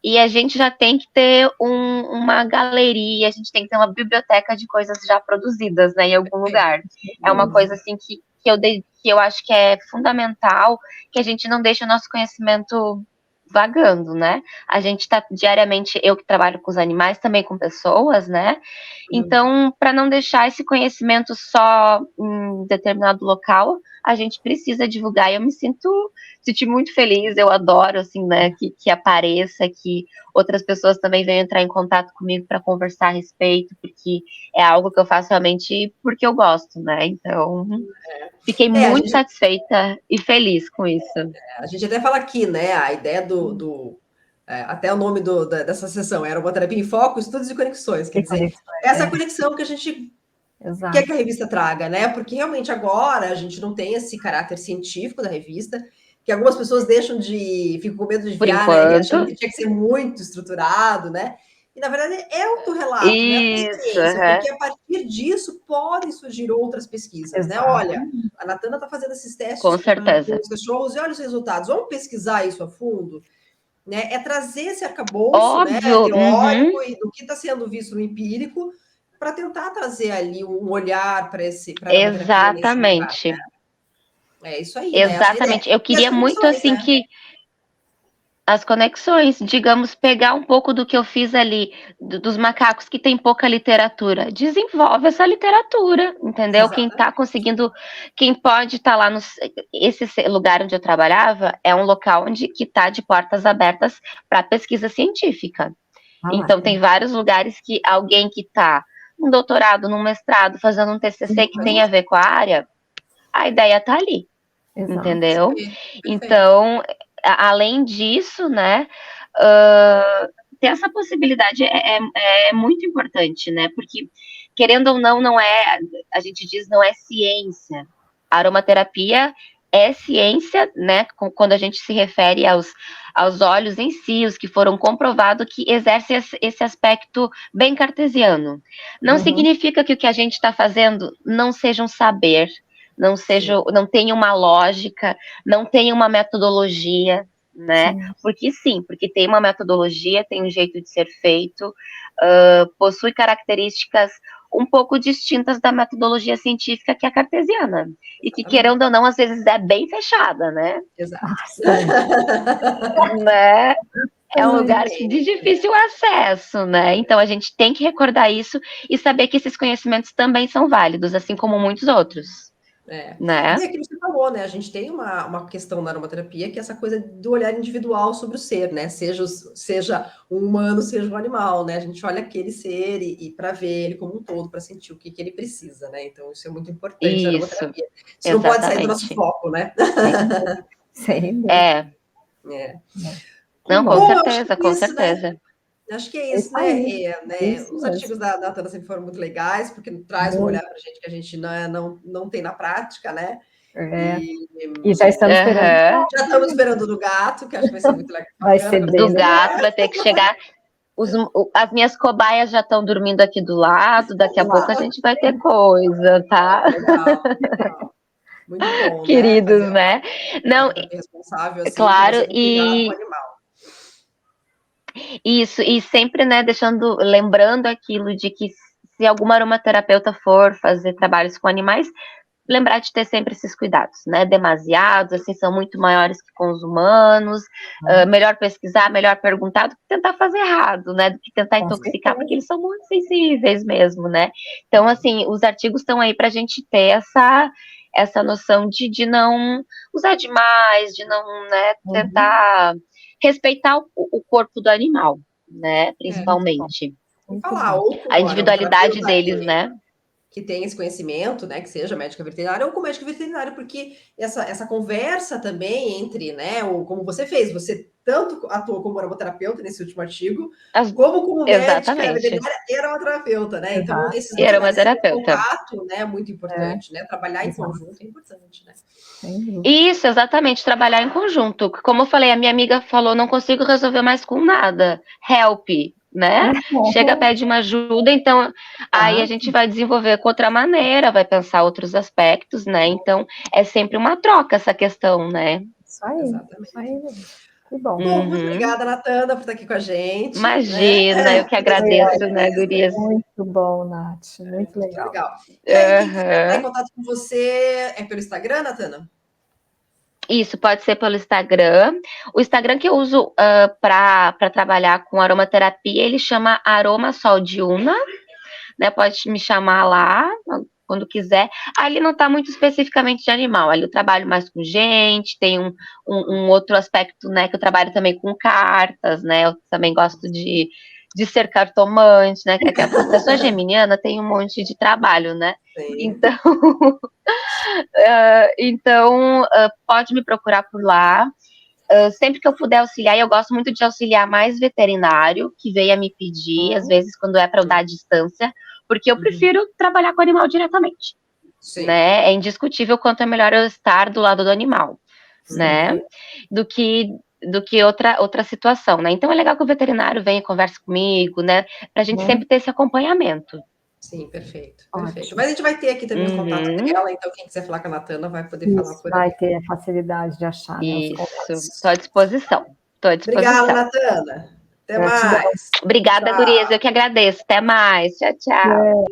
E a gente já tem que ter uma galeria, a gente tem que ter uma biblioteca de coisas já produzidas, né, em algum lugar. É uma coisa assim que eu acho que é fundamental, que a gente não deixe o nosso conhecimento vagando, né? A gente está diariamente, eu que trabalho com os animais, também com pessoas, né? Então, para não deixar esse conhecimento só em determinado local, a gente precisa divulgar. E eu me senti muito feliz, eu adoro, assim, né, que apareça, que outras pessoas também venham entrar em contato comigo para conversar a respeito, porque é algo que eu faço realmente porque eu gosto, né? Então, fiquei muito satisfeita e feliz com isso. A gente até fala aqui, né, a ideia até o nome dessa sessão era Aromaterapia em Foco, Estudos e Conexões, quer dizer, essa conexão que a gente quer que a revista traga, né, porque realmente agora a gente não tem esse caráter científico da revista, que algumas pessoas ficam com medo de enviar, né, achando que tinha que ser muito estruturado, né, e na verdade é autorrelato, né, a experiência, porque a partir disso podem surgir outras pesquisas, né, olha, a Natana está fazendo esses testes com certeza com os cachorros e olha os resultados, vamos pesquisar isso a fundo, né, é trazer esse arcabouço, né, teórico e do que está sendo visto no empírico, para tentar trazer ali um olhar para exatamente. É isso aí, exatamente. Né? Eu queria muito assim, né, que as conexões, digamos, pegar um pouco do que eu fiz ali, dos macacos que tem pouca literatura, desenvolve essa literatura, entendeu? Exatamente. Quem está conseguindo, quem pode estar lá esse lugar onde eu trabalhava é um local que está de portas abertas para pesquisa científica. Então tem vários lugares que alguém que está num doutorado, num mestrado, fazendo um TCC que tem a ver com a área, a ideia está ali. Exato. Entendeu? Então, além disso, né, ter essa possibilidade é muito importante, né, porque, querendo ou não a gente diz, não é ciência. A aromaterapia é ciência, né, quando a gente se refere aos óleos em si, os que foram comprovados que exercem esse aspecto bem cartesiano. Não significa que o que a gente está fazendo não seja um saber, não tenha uma lógica, não tenha uma metodologia, né? Porque tem uma metodologia, tem um jeito de ser feito, possui características um pouco distintas da metodologia científica que é a cartesiana. E que, querendo ou não, às vezes é bem fechada, né? Exato. Né? É um lugar de difícil acesso, né? Então a gente tem que recordar isso e saber que esses conhecimentos também são válidos, assim como muitos outros. Né? E aquilo que você falou, né? A gente tem uma questão na aromaterapia que é essa coisa do olhar individual sobre o ser, né? Seja um humano, seja um animal, né? A gente olha aquele ser e para ver ele como um todo, para sentir o que ele precisa, né? Então isso é muito importante na aromaterapia. Isso não pode sair do nosso foco, né? Sim. Não, com certeza, com certeza. Né? Acho que é isso, né? Os artigos da Natana sempre foram muito legais, porque traz um olhar para a gente que a gente não tem na prática, né? E já estamos esperando. Já estamos esperando do gato, que acho que vai ser muito legal. Vai ser do gato, vai ter que chegar. As minhas cobaias já estão dormindo aqui do lado, daqui a pouco a gente vai ter coisa, tá? Legal. Muito bom, queridos, né? Não, responsável, assim, claro, e com o animal. Isso, e sempre, né, lembrando aquilo de que se alguma aromaterapeuta for fazer trabalhos com animais, lembrar de ter sempre esses cuidados, né? Demasiados, assim, são muito maiores que com os humanos. Melhor pesquisar, melhor perguntar do que tentar fazer errado, né? Do que tentar intoxicar, porque eles são muito sensíveis mesmo, né? Então, assim, os artigos estão aí para a gente ter essa noção de não usar demais, de não, né, tentar respeitar o corpo do animal, né? Principalmente. E falar, ou com a individualidade deles, né? Que tem esse conhecimento, né, que seja médica veterinária ou com médico veterinário, porque essa conversa também entre, né, como você fez, você tanto atuou como aromaterapeuta nesse último artigo, como médica veterinária e aromaterapeuta, né? Então, esses dois contato, né, é muito importante, né? Trabalhar em conjunto é importante, né? Isso, exatamente, trabalhar em conjunto. Como eu falei, a minha amiga falou, não consigo resolver mais com nada. Help, né? Chega, pede uma ajuda, então aí a gente vai desenvolver com outra maneira, vai pensar outros aspectos, né? Então é sempre uma troca essa questão, né? Isso aí, exatamente. Isso aí. Que bom. Bom, muito obrigada, Natana, por estar aqui com a gente. Imagina, né? Eu que agradeço, né, gurias? Muito bom, Nath, muito legal. Muito legal. E aí, quem quiser entrar em contato com você é pelo Instagram, Natana? Isso, pode ser pelo Instagram. O Instagram que eu uso para trabalhar com aromaterapia, ele chama Aroma Sol de Una, né? Pode me chamar lá quando quiser. Ali não está muito especificamente de animal, ali eu trabalho mais com gente, tem um outro aspecto, né? Que eu trabalho também com cartas, né? Eu também gosto de ser cartomante, né? Que a pessoa geminiana tem um monte de trabalho, né? Sim. Então, pode me procurar por lá. Sempre que eu puder auxiliar, eu gosto muito de auxiliar mais veterinário, que venha me pedir, às vezes quando é para eu dar à distância, porque eu prefiro trabalhar com o animal diretamente. Né? É indiscutível quanto é melhor eu estar do lado do animal, né? Do que outra situação, né? Então é legal que o veterinário venha e converse comigo, né? Pra gente sempre ter esse acompanhamento. Sim, perfeito. Mas a gente vai ter aqui também o contato dela, então quem quiser falar com a Natana vai poder falar por aí. Vai ter a facilidade de achar. Isso, estou à disposição. Obrigada, Natana. Até mais. Obrigada, gurias. Eu que agradeço. Até mais. Tchau, tchau.